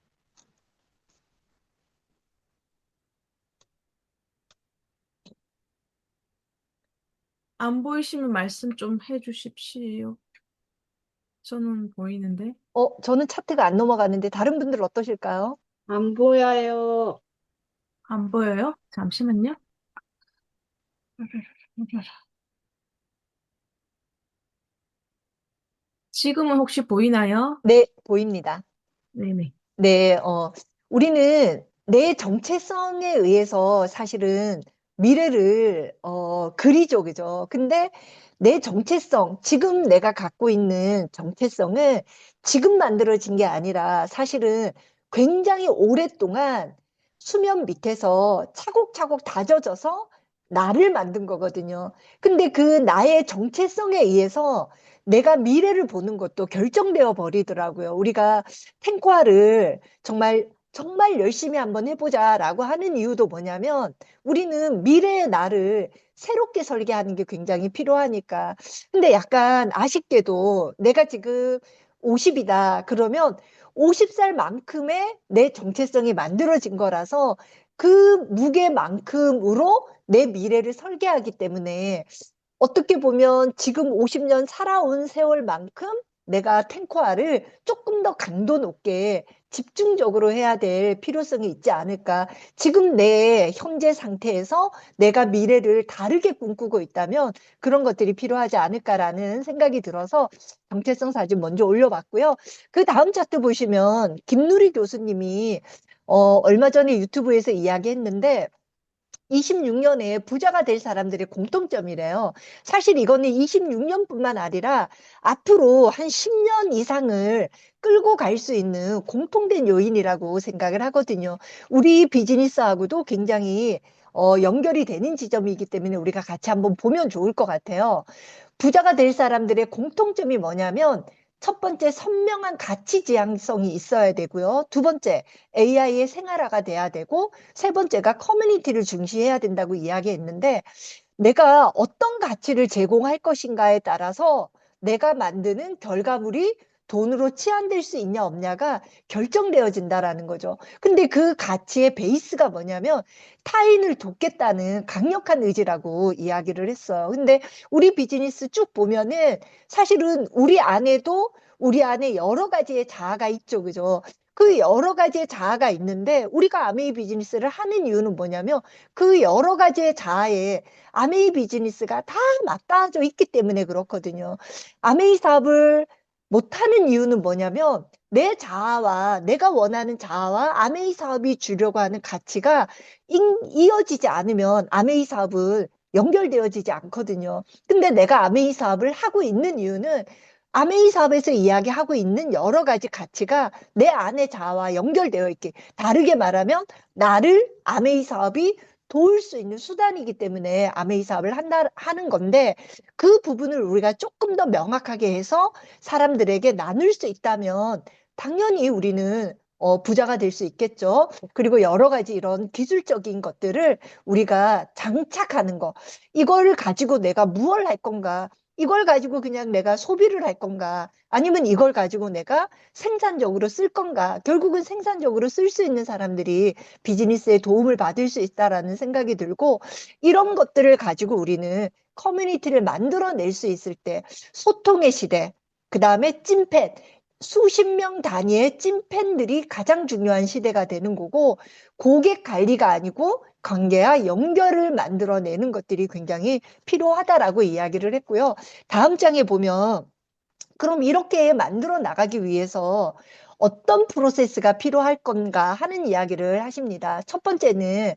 안 보이시면 말씀 좀 해주십시오. 저는 보이는데. 저는 차트가 안 넘어가는데 다른 분들 어떠실까요? 안 보여요. 안 보여요? 잠시만요. 지금은 혹시 보이나요? 네, 보입니다. 네네. 네, 우리는 내 정체성에 의해서 사실은 미래를, 그리죠, 그죠? 근데 내 정체성, 지금 내가 갖고 있는 정체성은 지금 만들어진 게 아니라 사실은 굉장히 오랫동안 수면 밑에서 차곡차곡 다져져서 나를 만든 거거든요. 근데 그 나의 정체성에 의해서 내가 미래를 보는 것도 결정되어 버리더라고요. 우리가 탱과를 정말 열심히 한번 해보자라고 하는 이유도 뭐냐면 우리는 미래의 나를 새롭게 설계하는 게 굉장히 필요하니까. 근데 약간 아쉽게도 내가 지금 50이다. 그러면 50살만큼의 내 정체성이 만들어진 거라서 그 무게만큼으로 내 미래를 설계하기 때문에 어떻게 보면 지금 50년 살아온 세월만큼 내가 탱커화를 조금 더 강도 높게 집중적으로 해야 될 필요성이 있지 않을까. 지금 내 현재 상태에서 내가 미래를 다르게 꿈꾸고 있다면 그런 것들이 필요하지 않을까라는 생각이 들어서 정체성 사진 먼저 올려봤고요. 그 다음 차트 보시면 김누리 교수님이 얼마 전에 유튜브에서 이야기했는데 26년에 부자가 될 사람들의 공통점이래요. 사실 이거는 26년뿐만 아니라 앞으로 한 10년 이상을 끌고 갈 수 있는 공통된 요인이라고 생각을 하거든요. 우리 비즈니스하고도 굉장히 연결이 되는 지점이기 때문에 우리가 같이 한번 보면 좋을 것 같아요. 부자가 될 사람들의 공통점이 뭐냐면 첫 번째 선명한 가치 지향성이 있어야 되고요. 두 번째 AI의 생활화가 돼야 되고 세 번째가 커뮤니티를 중시해야 된다고 이야기했는데 내가 어떤 가치를 제공할 것인가에 따라서 내가 만드는 결과물이 돈으로 치환될 수 있냐 없냐가 결정되어진다라는 거죠. 근데 그 가치의 베이스가 뭐냐면 타인을 돕겠다는 강력한 의지라고 이야기를 했어요. 근데 우리 비즈니스 쭉 보면은 사실은 우리 안에 여러 가지의 자아가 있죠. 그죠? 그 여러 가지의 자아가 있는데 우리가 아메이 비즈니스를 하는 이유는 뭐냐면 그 여러 가지의 자아에 아메이 비즈니스가 다 맞닿아져 있기 때문에 그렇거든요. 아메이 사업을 못하는 이유는 뭐냐면 내 자아와 내가 원하는 자아와 아메이 사업이 주려고 하는 가치가 이어지지 않으면 아메이 사업은 연결되어지지 않거든요. 근데 내가 아메이 사업을 하고 있는 이유는 아메이 사업에서 이야기하고 있는 여러 가지 가치가 내 안의 자아와 연결되어 있게 다르게 말하면 나를 아메이 사업이 도울 수 있는 수단이기 때문에 아메이 사업을 하는 건데 그 부분을 우리가 조금 더 명확하게 해서 사람들에게 나눌 수 있다면 당연히 우리는 부자가 될 수 있겠죠. 그리고 여러 가지 이런 기술적인 것들을 우리가 장착하는 거. 이거를 가지고 내가 무엇을 할 건가? 이걸 가지고 그냥 내가 소비를 할 건가? 아니면 이걸 가지고 내가 생산적으로 쓸 건가? 결국은 생산적으로 쓸 수 있는 사람들이 비즈니스에 도움을 받을 수 있다라는 생각이 들고, 이런 것들을 가지고 우리는 커뮤니티를 만들어낼 수 있을 때 소통의 시대, 그 다음에 찐팬, 수십 명 단위의 찐팬들이 가장 중요한 시대가 되는 거고, 고객 관리가 아니고 관계와 연결을 만들어내는 것들이 굉장히 필요하다라고 이야기를 했고요. 다음 장에 보면 그럼 이렇게 만들어 나가기 위해서 어떤 프로세스가 필요할 건가 하는 이야기를 하십니다. 첫 번째는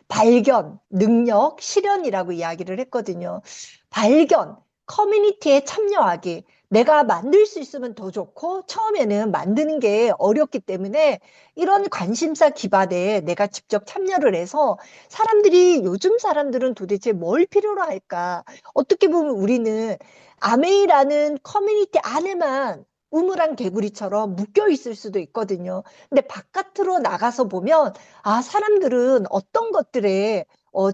발견, 능력, 실현이라고 이야기를 했거든요. 발견, 커뮤니티에 참여하기. 내가 만들 수 있으면 더 좋고 처음에는 만드는 게 어렵기 때문에 이런 관심사 기반에 내가 직접 참여를 해서 사람들이 요즘 사람들은 도대체 뭘 필요로 할까? 어떻게 보면 우리는 아메이라는 커뮤니티 안에만 우물안 개구리처럼 묶여 있을 수도 있거든요. 근데 바깥으로 나가서 보면 아, 사람들은 어떤 것들에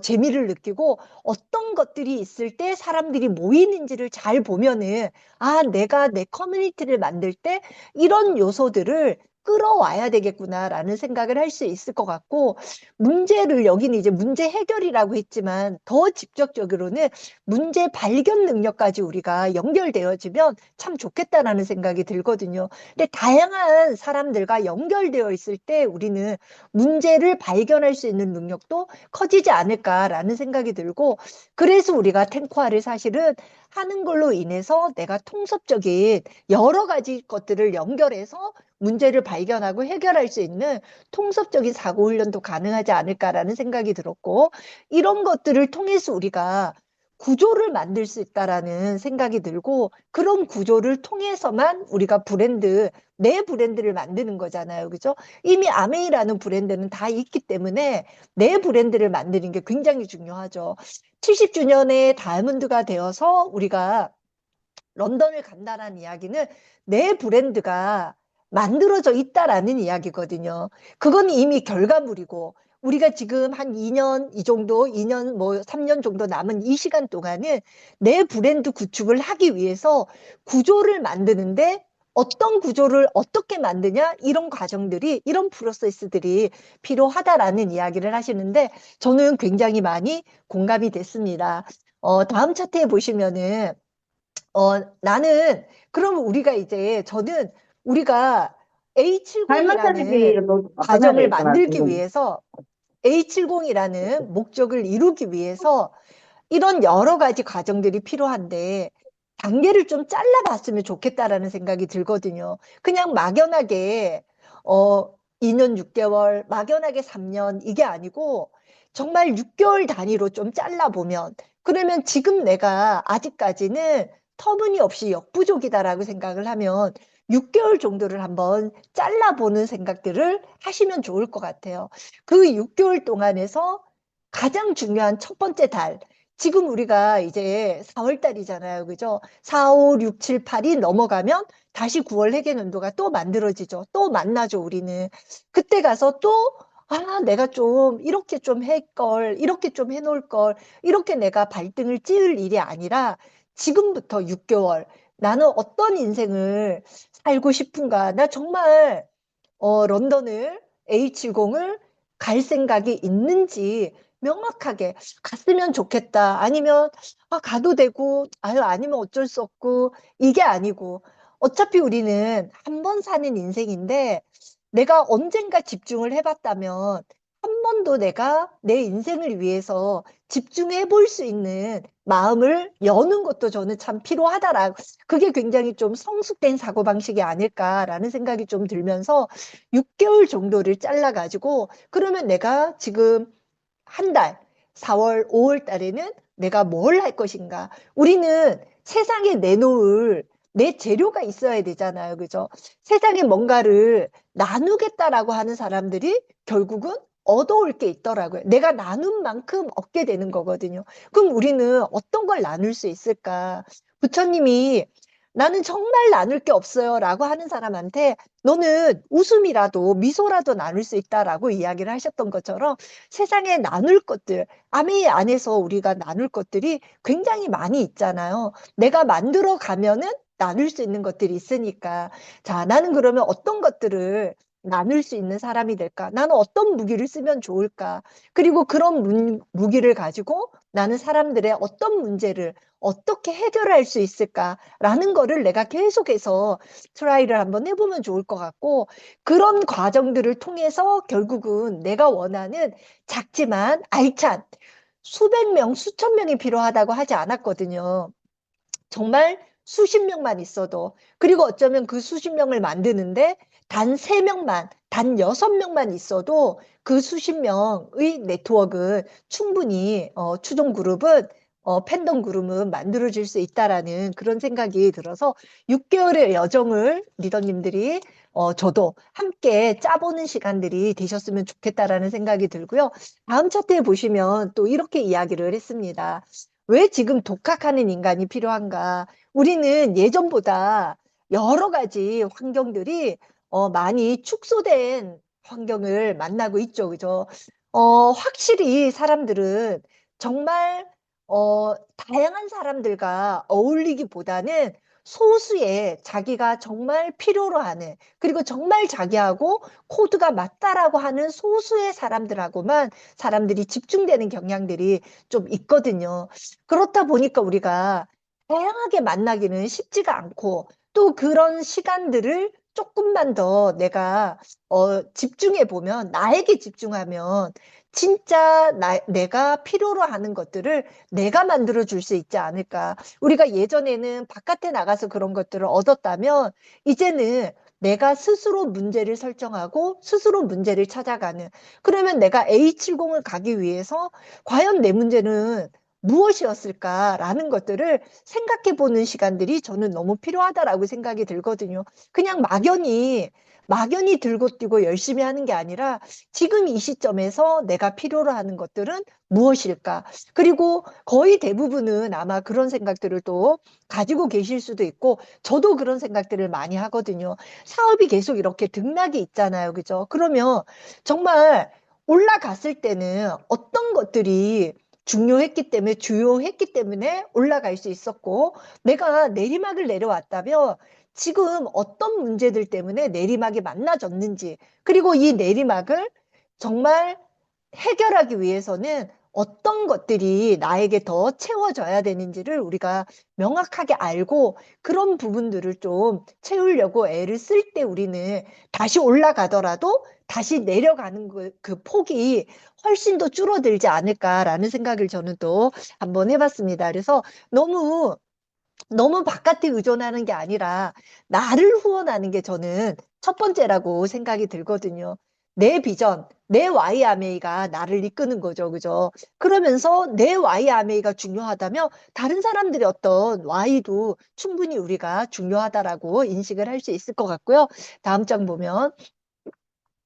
재미를 느끼고 어떤 것들이 있을 때 사람들이 모이는지를 잘 보면은 아, 내가 내 커뮤니티를 만들 때 이런 요소들을 끌어와야 되겠구나라는 생각을 할 수 있을 것 같고 문제를 여기는 이제 문제 해결이라고 했지만 더 직접적으로는 문제 발견 능력까지 우리가 연결되어지면 참 좋겠다라는 생각이 들거든요. 근데 다양한 사람들과 연결되어 있을 때 우리는 문제를 발견할 수 있는 능력도 커지지 않을까라는 생각이 들고 그래서 우리가 탱커화를 사실은 하는 걸로 인해서 내가 통섭적인 여러 가지 것들을 연결해서 문제를 발견하고 해결할 수 있는 통섭적인 사고 훈련도 가능하지 않을까라는 생각이 들었고 이런 것들을 통해서 우리가 구조를 만들 수 있다라는 생각이 들고 그런 구조를 통해서만 우리가 내 브랜드를 만드는 거잖아요. 그죠? 이미 아메이라는 브랜드는 다 있기 때문에 내 브랜드를 만드는 게 굉장히 중요하죠. 70주년의 다이아몬드가 되어서 우리가 런던을 간다라는 이야기는 내 브랜드가 만들어져 있다라는 이야기거든요. 그건 이미 결과물이고 우리가 지금 한 2년 이 정도, 2년 뭐 3년 정도 남은 이 시간 동안은 내 브랜드 구축을 하기 위해서 구조를 만드는데 어떤 구조를 어떻게 만드냐 이런 과정들이 이런 프로세스들이 필요하다라는 이야기를 하시는데 저는 굉장히 많이 공감이 됐습니다. 다음 차트에 보시면은 나는, 그럼 저는 우리가 A70이라는 과정을 만들기 위해서, A70이라는 목적을 이루기 위해서 이런 여러 가지 과정들이 필요한데, 단계를 좀 잘라봤으면 좋겠다라는 생각이 들거든요. 그냥 막연하게, 2년 6개월, 막연하게 3년, 이게 아니고, 정말 6개월 단위로 좀 잘라보면, 그러면 지금 내가 아직까지는 터무니없이 역부족이다라고 생각을 하면 6개월 정도를 한번 잘라보는 생각들을 하시면 좋을 것 같아요. 그 6개월 동안에서 가장 중요한 첫 번째 달, 지금 우리가 이제 4월 달이잖아요. 그죠? 4, 5, 6, 7, 8이 넘어가면 다시 9월 회계연도가 또 만들어지죠. 또 만나죠, 우리는. 그때 가서 또 아, 내가 좀 이렇게 좀 할걸, 이렇게 좀 해놓을 걸, 이렇게 내가 발등을 찌을 일이 아니라 지금부터 6개월, 나는 어떤 인생을 살고 싶은가? 나 정말, 런던을, A70을 갈 생각이 있는지 명확하게 갔으면 좋겠다. 아니면, 아, 가도 되고, 아유, 아니면 어쩔 수 없고, 이게 아니고, 어차피 우리는 한 번 사는 인생인데, 내가 언젠가 집중을 해봤다면 한 번도 내가 내 인생을 위해서 집중해 볼 수 있는 마음을 여는 것도 저는 참 필요하다라고 그게 굉장히 좀 성숙된 사고방식이 아닐까라는 생각이 좀 들면서 6개월 정도를 잘라가지고 그러면 내가 지금 한 달, 4월, 5월 달에는 내가 뭘 할 것인가. 우리는 세상에 내놓을 내 재료가 있어야 되잖아요. 그죠? 세상에 뭔가를 나누겠다라고 하는 사람들이 결국은 얻어올 게 있더라고요. 내가 나눈 만큼 얻게 되는 거거든요. 그럼 우리는 어떤 걸 나눌 수 있을까? 부처님이 나는 정말 나눌 게 없어요. 라고 하는 사람한테 너는 웃음이라도 미소라도 나눌 수 있다라고 이야기를 하셨던 것처럼 세상에 나눌 것들, 아미 안에서 우리가 나눌 것들이 굉장히 많이 있잖아요. 내가 만들어 가면은 나눌 수 있는 것들이 있으니까. 자, 나는 그러면 어떤 것들을 나눌 수 있는 사람이 될까? 나는 어떤 무기를 쓰면 좋을까? 그리고 그런 무기를 가지고 나는 사람들의 어떤 문제를 어떻게 해결할 수 있을까라는 거를 내가 계속해서 트라이를 한번 해보면 좋을 것 같고, 그런 과정들을 통해서 결국은 내가 원하는 작지만 알찬 수백 명, 수천 명이 필요하다고 하지 않았거든요. 정말 수십 명만 있어도, 그리고 어쩌면 그 수십 명을 만드는데 단 세 명만, 단 여섯 명만 있어도 그 수십 명의 네트워크 충분히 추종 그룹은 팬덤 그룹은 만들어질 수 있다라는 그런 생각이 들어서 6개월의 여정을 리더님들이 저도 함께 짜보는 시간들이 되셨으면 좋겠다라는 생각이 들고요. 다음 차트에 보시면 또 이렇게 이야기를 했습니다. 왜 지금 독학하는 인간이 필요한가? 우리는 예전보다 여러 가지 환경들이 많이 축소된 환경을 만나고 있죠. 그죠? 확실히 사람들은 정말 다양한 사람들과 어울리기보다는 소수의 자기가 정말 필요로 하는, 그리고 정말 자기하고 코드가 맞다라고 하는 소수의 사람들하고만 사람들이 집중되는 경향들이 좀 있거든요. 그렇다 보니까 우리가 다양하게 만나기는 쉽지가 않고, 또 그런 시간들을 조금만 더 내가 집중해 보면, 나에게 집중하면 진짜 내가 필요로 하는 것들을 내가 만들어 줄 수 있지 않을까. 우리가 예전에는 바깥에 나가서 그런 것들을 얻었다면 이제는 내가 스스로 문제를 설정하고 스스로 문제를 찾아가는. 그러면 내가 A70을 가기 위해서 과연 내 문제는 무엇이었을까라는 것들을 생각해 보는 시간들이 저는 너무 필요하다라고 생각이 들거든요. 그냥 막연히 들고 뛰고 열심히 하는 게 아니라 지금 이 시점에서 내가 필요로 하는 것들은 무엇일까? 그리고 거의 대부분은 아마 그런 생각들을 또 가지고 계실 수도 있고, 저도 그런 생각들을 많이 하거든요. 사업이 계속 이렇게 등락이 있잖아요. 그죠? 그러면 정말 올라갔을 때는 어떤 것들이 주요했기 때문에 올라갈 수 있었고, 내가 내리막을 내려왔다면 지금 어떤 문제들 때문에 내리막이 만나졌는지, 그리고 이 내리막을 정말 해결하기 위해서는 어떤 것들이 나에게 더 채워져야 되는지를 우리가 명확하게 알고, 그런 부분들을 좀 채우려고 애를 쓸 때 우리는 다시 올라가더라도 다시 내려가는 그 폭이 훨씬 더 줄어들지 않을까라는 생각을 저는 또 한번 해봤습니다. 그래서 너무 바깥에 의존하는 게 아니라 나를 후원하는 게 저는 첫 번째라고 생각이 들거든요. 내 비전, 내 YMA가 나를 이끄는 거죠. 그죠? 그러면서 내 YMA가 중요하다면 다른 사람들의 어떤 Y도 충분히 우리가 중요하다라고 인식을 할 수 있을 것 같고요. 다음 장 보면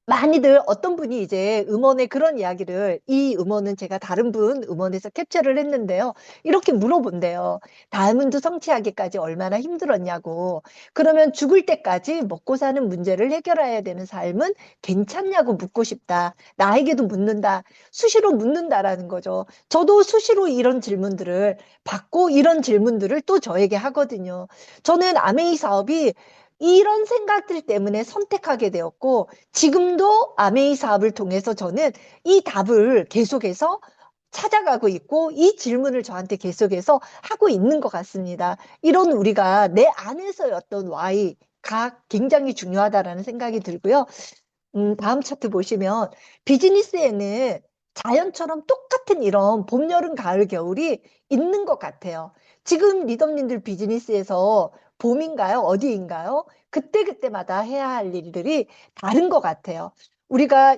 많이들 어떤 분이 이제 음원의 그런 이야기를, 이 음원은 제가 다른 분 음원에서 캡처를 했는데요. 이렇게 물어본대요. 다이아몬드 성취하기까지 얼마나 힘들었냐고. 그러면 죽을 때까지 먹고 사는 문제를 해결해야 되는 삶은 괜찮냐고 묻고 싶다. 나에게도 묻는다. 수시로 묻는다라는 거죠. 저도 수시로 이런 질문들을 받고 이런 질문들을 또 저에게 하거든요. 저는 아메이 사업이 이런 생각들 때문에 선택하게 되었고, 지금도 아메이 사업을 통해서 저는 이 답을 계속해서 찾아가고 있고, 이 질문을 저한테 계속해서 하고 있는 것 같습니다. 이런 우리가 내 안에서의 어떤 Y가 굉장히 중요하다라는 생각이 들고요. 다음 차트 보시면 비즈니스에는 자연처럼 똑같은 이런 봄, 여름, 가을, 겨울이 있는 것 같아요. 지금 리더님들 비즈니스에서 봄인가요? 어디인가요? 그때그때마다 해야 할 일들이 다른 것 같아요. 우리가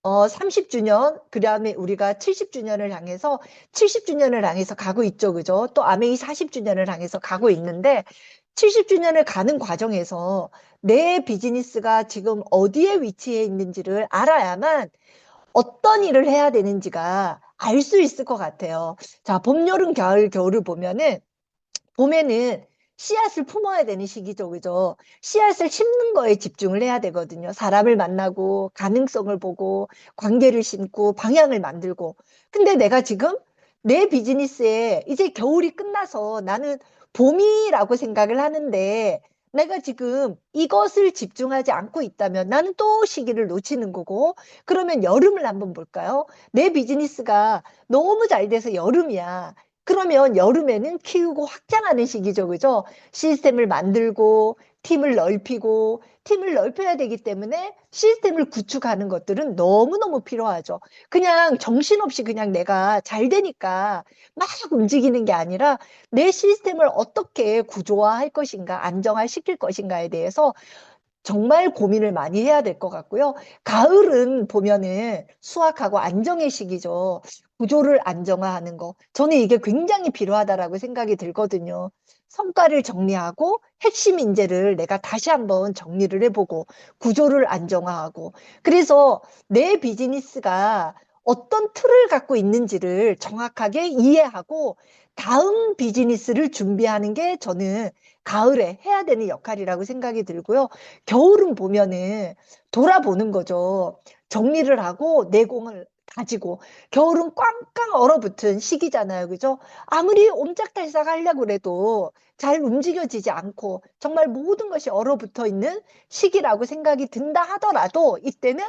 30주년, 그 다음에 우리가 70주년을 향해서 가고 있죠. 그죠? 또 아메이 40주년을 향해서 가고 있는데, 70주년을 가는 과정에서 내 비즈니스가 지금 어디에 위치해 있는지를 알아야만 어떤 일을 해야 되는지가 알 수 있을 것 같아요. 자, 봄, 여름, 가을, 겨울을 보면은, 봄에는 씨앗을 품어야 되는 시기죠. 그죠? 씨앗을 심는 거에 집중을 해야 되거든요. 사람을 만나고, 가능성을 보고, 관계를 심고, 방향을 만들고. 근데 내가 지금 내 비즈니스에 이제 겨울이 끝나서 나는 봄이라고 생각을 하는데, 내가 지금 이것을 집중하지 않고 있다면 나는 또 시기를 놓치는 거고, 그러면 여름을 한번 볼까요? 내 비즈니스가 너무 잘 돼서 여름이야. 그러면 여름에는 키우고 확장하는 시기죠. 그죠? 시스템을 만들고, 팀을 넓혀야 되기 때문에 시스템을 구축하는 것들은 너무너무 필요하죠. 그냥 정신없이 그냥 내가 잘 되니까 막 움직이는 게 아니라 내 시스템을 어떻게 구조화할 것인가, 안정화시킬 것인가에 대해서 정말 고민을 많이 해야 될 것 같고요. 가을은 보면은 수확하고 안정의 시기죠. 구조를 안정화하는 거. 저는 이게 굉장히 필요하다라고 생각이 들거든요. 성과를 정리하고 핵심 인재를 내가 다시 한번 정리를 해보고 구조를 안정화하고 그래서 내 비즈니스가 어떤 틀을 갖고 있는지를 정확하게 이해하고 다음 비즈니스를 준비하는 게 저는 가을에 해야 되는 역할이라고 생각이 들고요. 겨울은 보면은 돌아보는 거죠. 정리를 하고 내공을 가지고 겨울은 꽝꽝 얼어붙은 시기잖아요. 그죠? 아무리 옴짝달싹 하려고 해도 잘 움직여지지 않고 정말 모든 것이 얼어붙어 있는 시기라고 생각이 든다 하더라도 이때는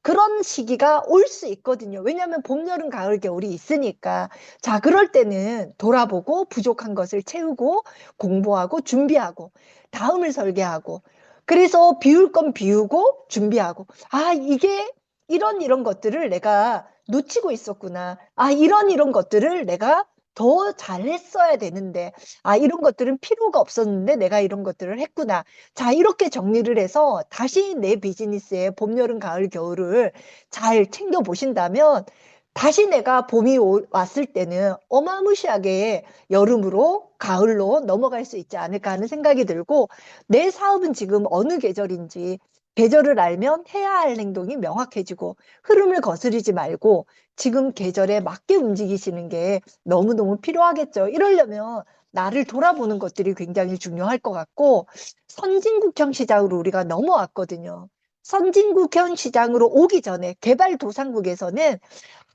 그런 시기가 올 수 있거든요. 왜냐하면 봄, 여름, 가을, 겨울이 있으니까. 자, 그럴 때는 돌아보고 부족한 것을 채우고 공부하고 준비하고 다음을 설계하고 그래서 비울 건 비우고 준비하고 아, 이게 이런 것들을 내가 놓치고 있었구나. 아, 이런 것들을 내가 더 잘했어야 되는데, 아, 이런 것들은 필요가 없었는데 내가 이런 것들을 했구나. 자, 이렇게 정리를 해서 다시 내 비즈니스의 봄, 여름, 가을, 겨울을 잘 챙겨 보신다면 다시 내가 왔을 때는 어마무시하게 여름으로 가을로 넘어갈 수 있지 않을까 하는 생각이 들고 내 사업은 지금 어느 계절인지 계절을 알면 해야 할 행동이 명확해지고 흐름을 거스르지 말고 지금 계절에 맞게 움직이시는 게 너무너무 필요하겠죠. 이러려면 나를 돌아보는 것들이 굉장히 중요할 것 같고 선진국형 시장으로 우리가 넘어왔거든요. 선진국형 시장으로 오기 전에 개발도상국에서는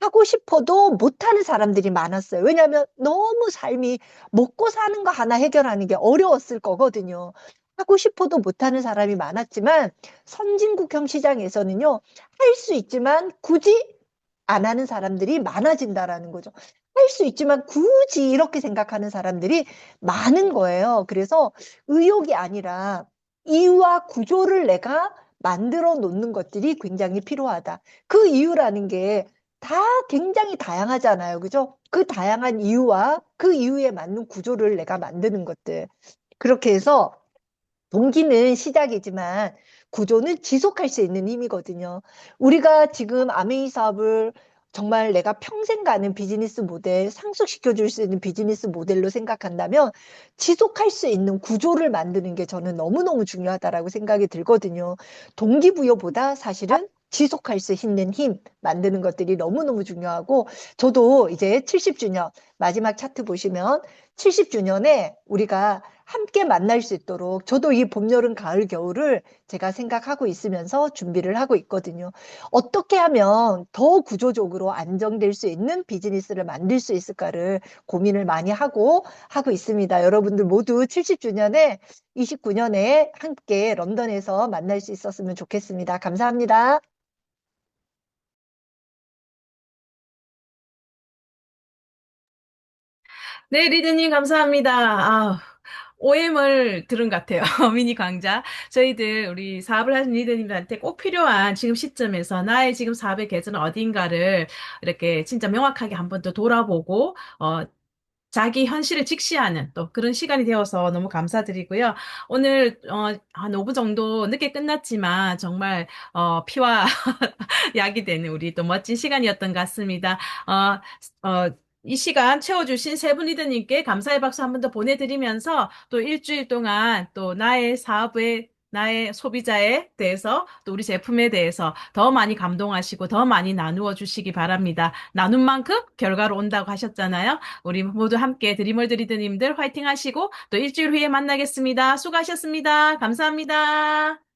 하고 싶어도 못하는 사람들이 많았어요. 왜냐하면 너무 삶이 먹고 사는 거 하나 해결하는 게 어려웠을 거거든요. 하고 싶어도 못하는 사람이 많았지만 선진국형 시장에서는요, 할 수 있지만 굳이 안 하는 사람들이 많아진다라는 거죠. 할 수 있지만 굳이 이렇게 생각하는 사람들이 많은 거예요. 그래서 의욕이 아니라 이유와 구조를 내가 만들어 놓는 것들이 굉장히 필요하다. 그 이유라는 게 다 굉장히 다양하잖아요. 그죠? 그 다양한 이유와 그 이유에 맞는 구조를 내가 만드는 것들. 그렇게 해서 동기는 시작이지만 구조는 지속할 수 있는 힘이거든요. 우리가 지금 아메이 사업을 정말 내가 평생 가는 비즈니스 모델, 상속시켜 줄 수 있는 비즈니스 모델로 생각한다면 지속할 수 있는 구조를 만드는 게 저는 너무너무 중요하다라고 생각이 들거든요. 동기부여보다 사실은 지속할 수 있는 힘 만드는 것들이 너무너무 중요하고 저도 이제 70주년 마지막 차트 보시면 70주년에 우리가 함께 만날 수 있도록 저도 이 봄, 여름, 가을, 겨울을 제가 생각하고 있으면서 준비를 하고 있거든요. 어떻게 하면 더 구조적으로 안정될 수 있는 비즈니스를 만들 수 있을까를 고민을 많이 하고 있습니다. 여러분들 모두 70주년에 29년에 함께 런던에서 만날 수 있었으면 좋겠습니다. 감사합니다. 네, 리드님 감사합니다. OM을 들은 것 같아요. 미니 강좌. 저희들, 우리 사업을 하는 리더님들한테 꼭 필요한 지금 시점에서 나의 지금 사업의 계절은 어딘가를 이렇게 진짜 명확하게 한 번 더 돌아보고, 자기 현실을 직시하는 또 그런 시간이 되어서 너무 감사드리고요. 오늘, 한 5분 정도 늦게 끝났지만 정말, 피와 약이 되는 우리 또 멋진 시간이었던 것 같습니다. 이 시간 채워주신 세 분 리더님께 감사의 박수 한 번 더 보내드리면서 또 일주일 동안 또 나의 사업에 나의 소비자에 대해서 또 우리 제품에 대해서 더 많이 감동하시고 더 많이 나누어 주시기 바랍니다. 나눈 만큼 결과로 온다고 하셨잖아요. 우리 모두 함께 드리멀 드리드님들 화이팅 하시고 또 일주일 후에 만나겠습니다. 수고하셨습니다. 감사합니다.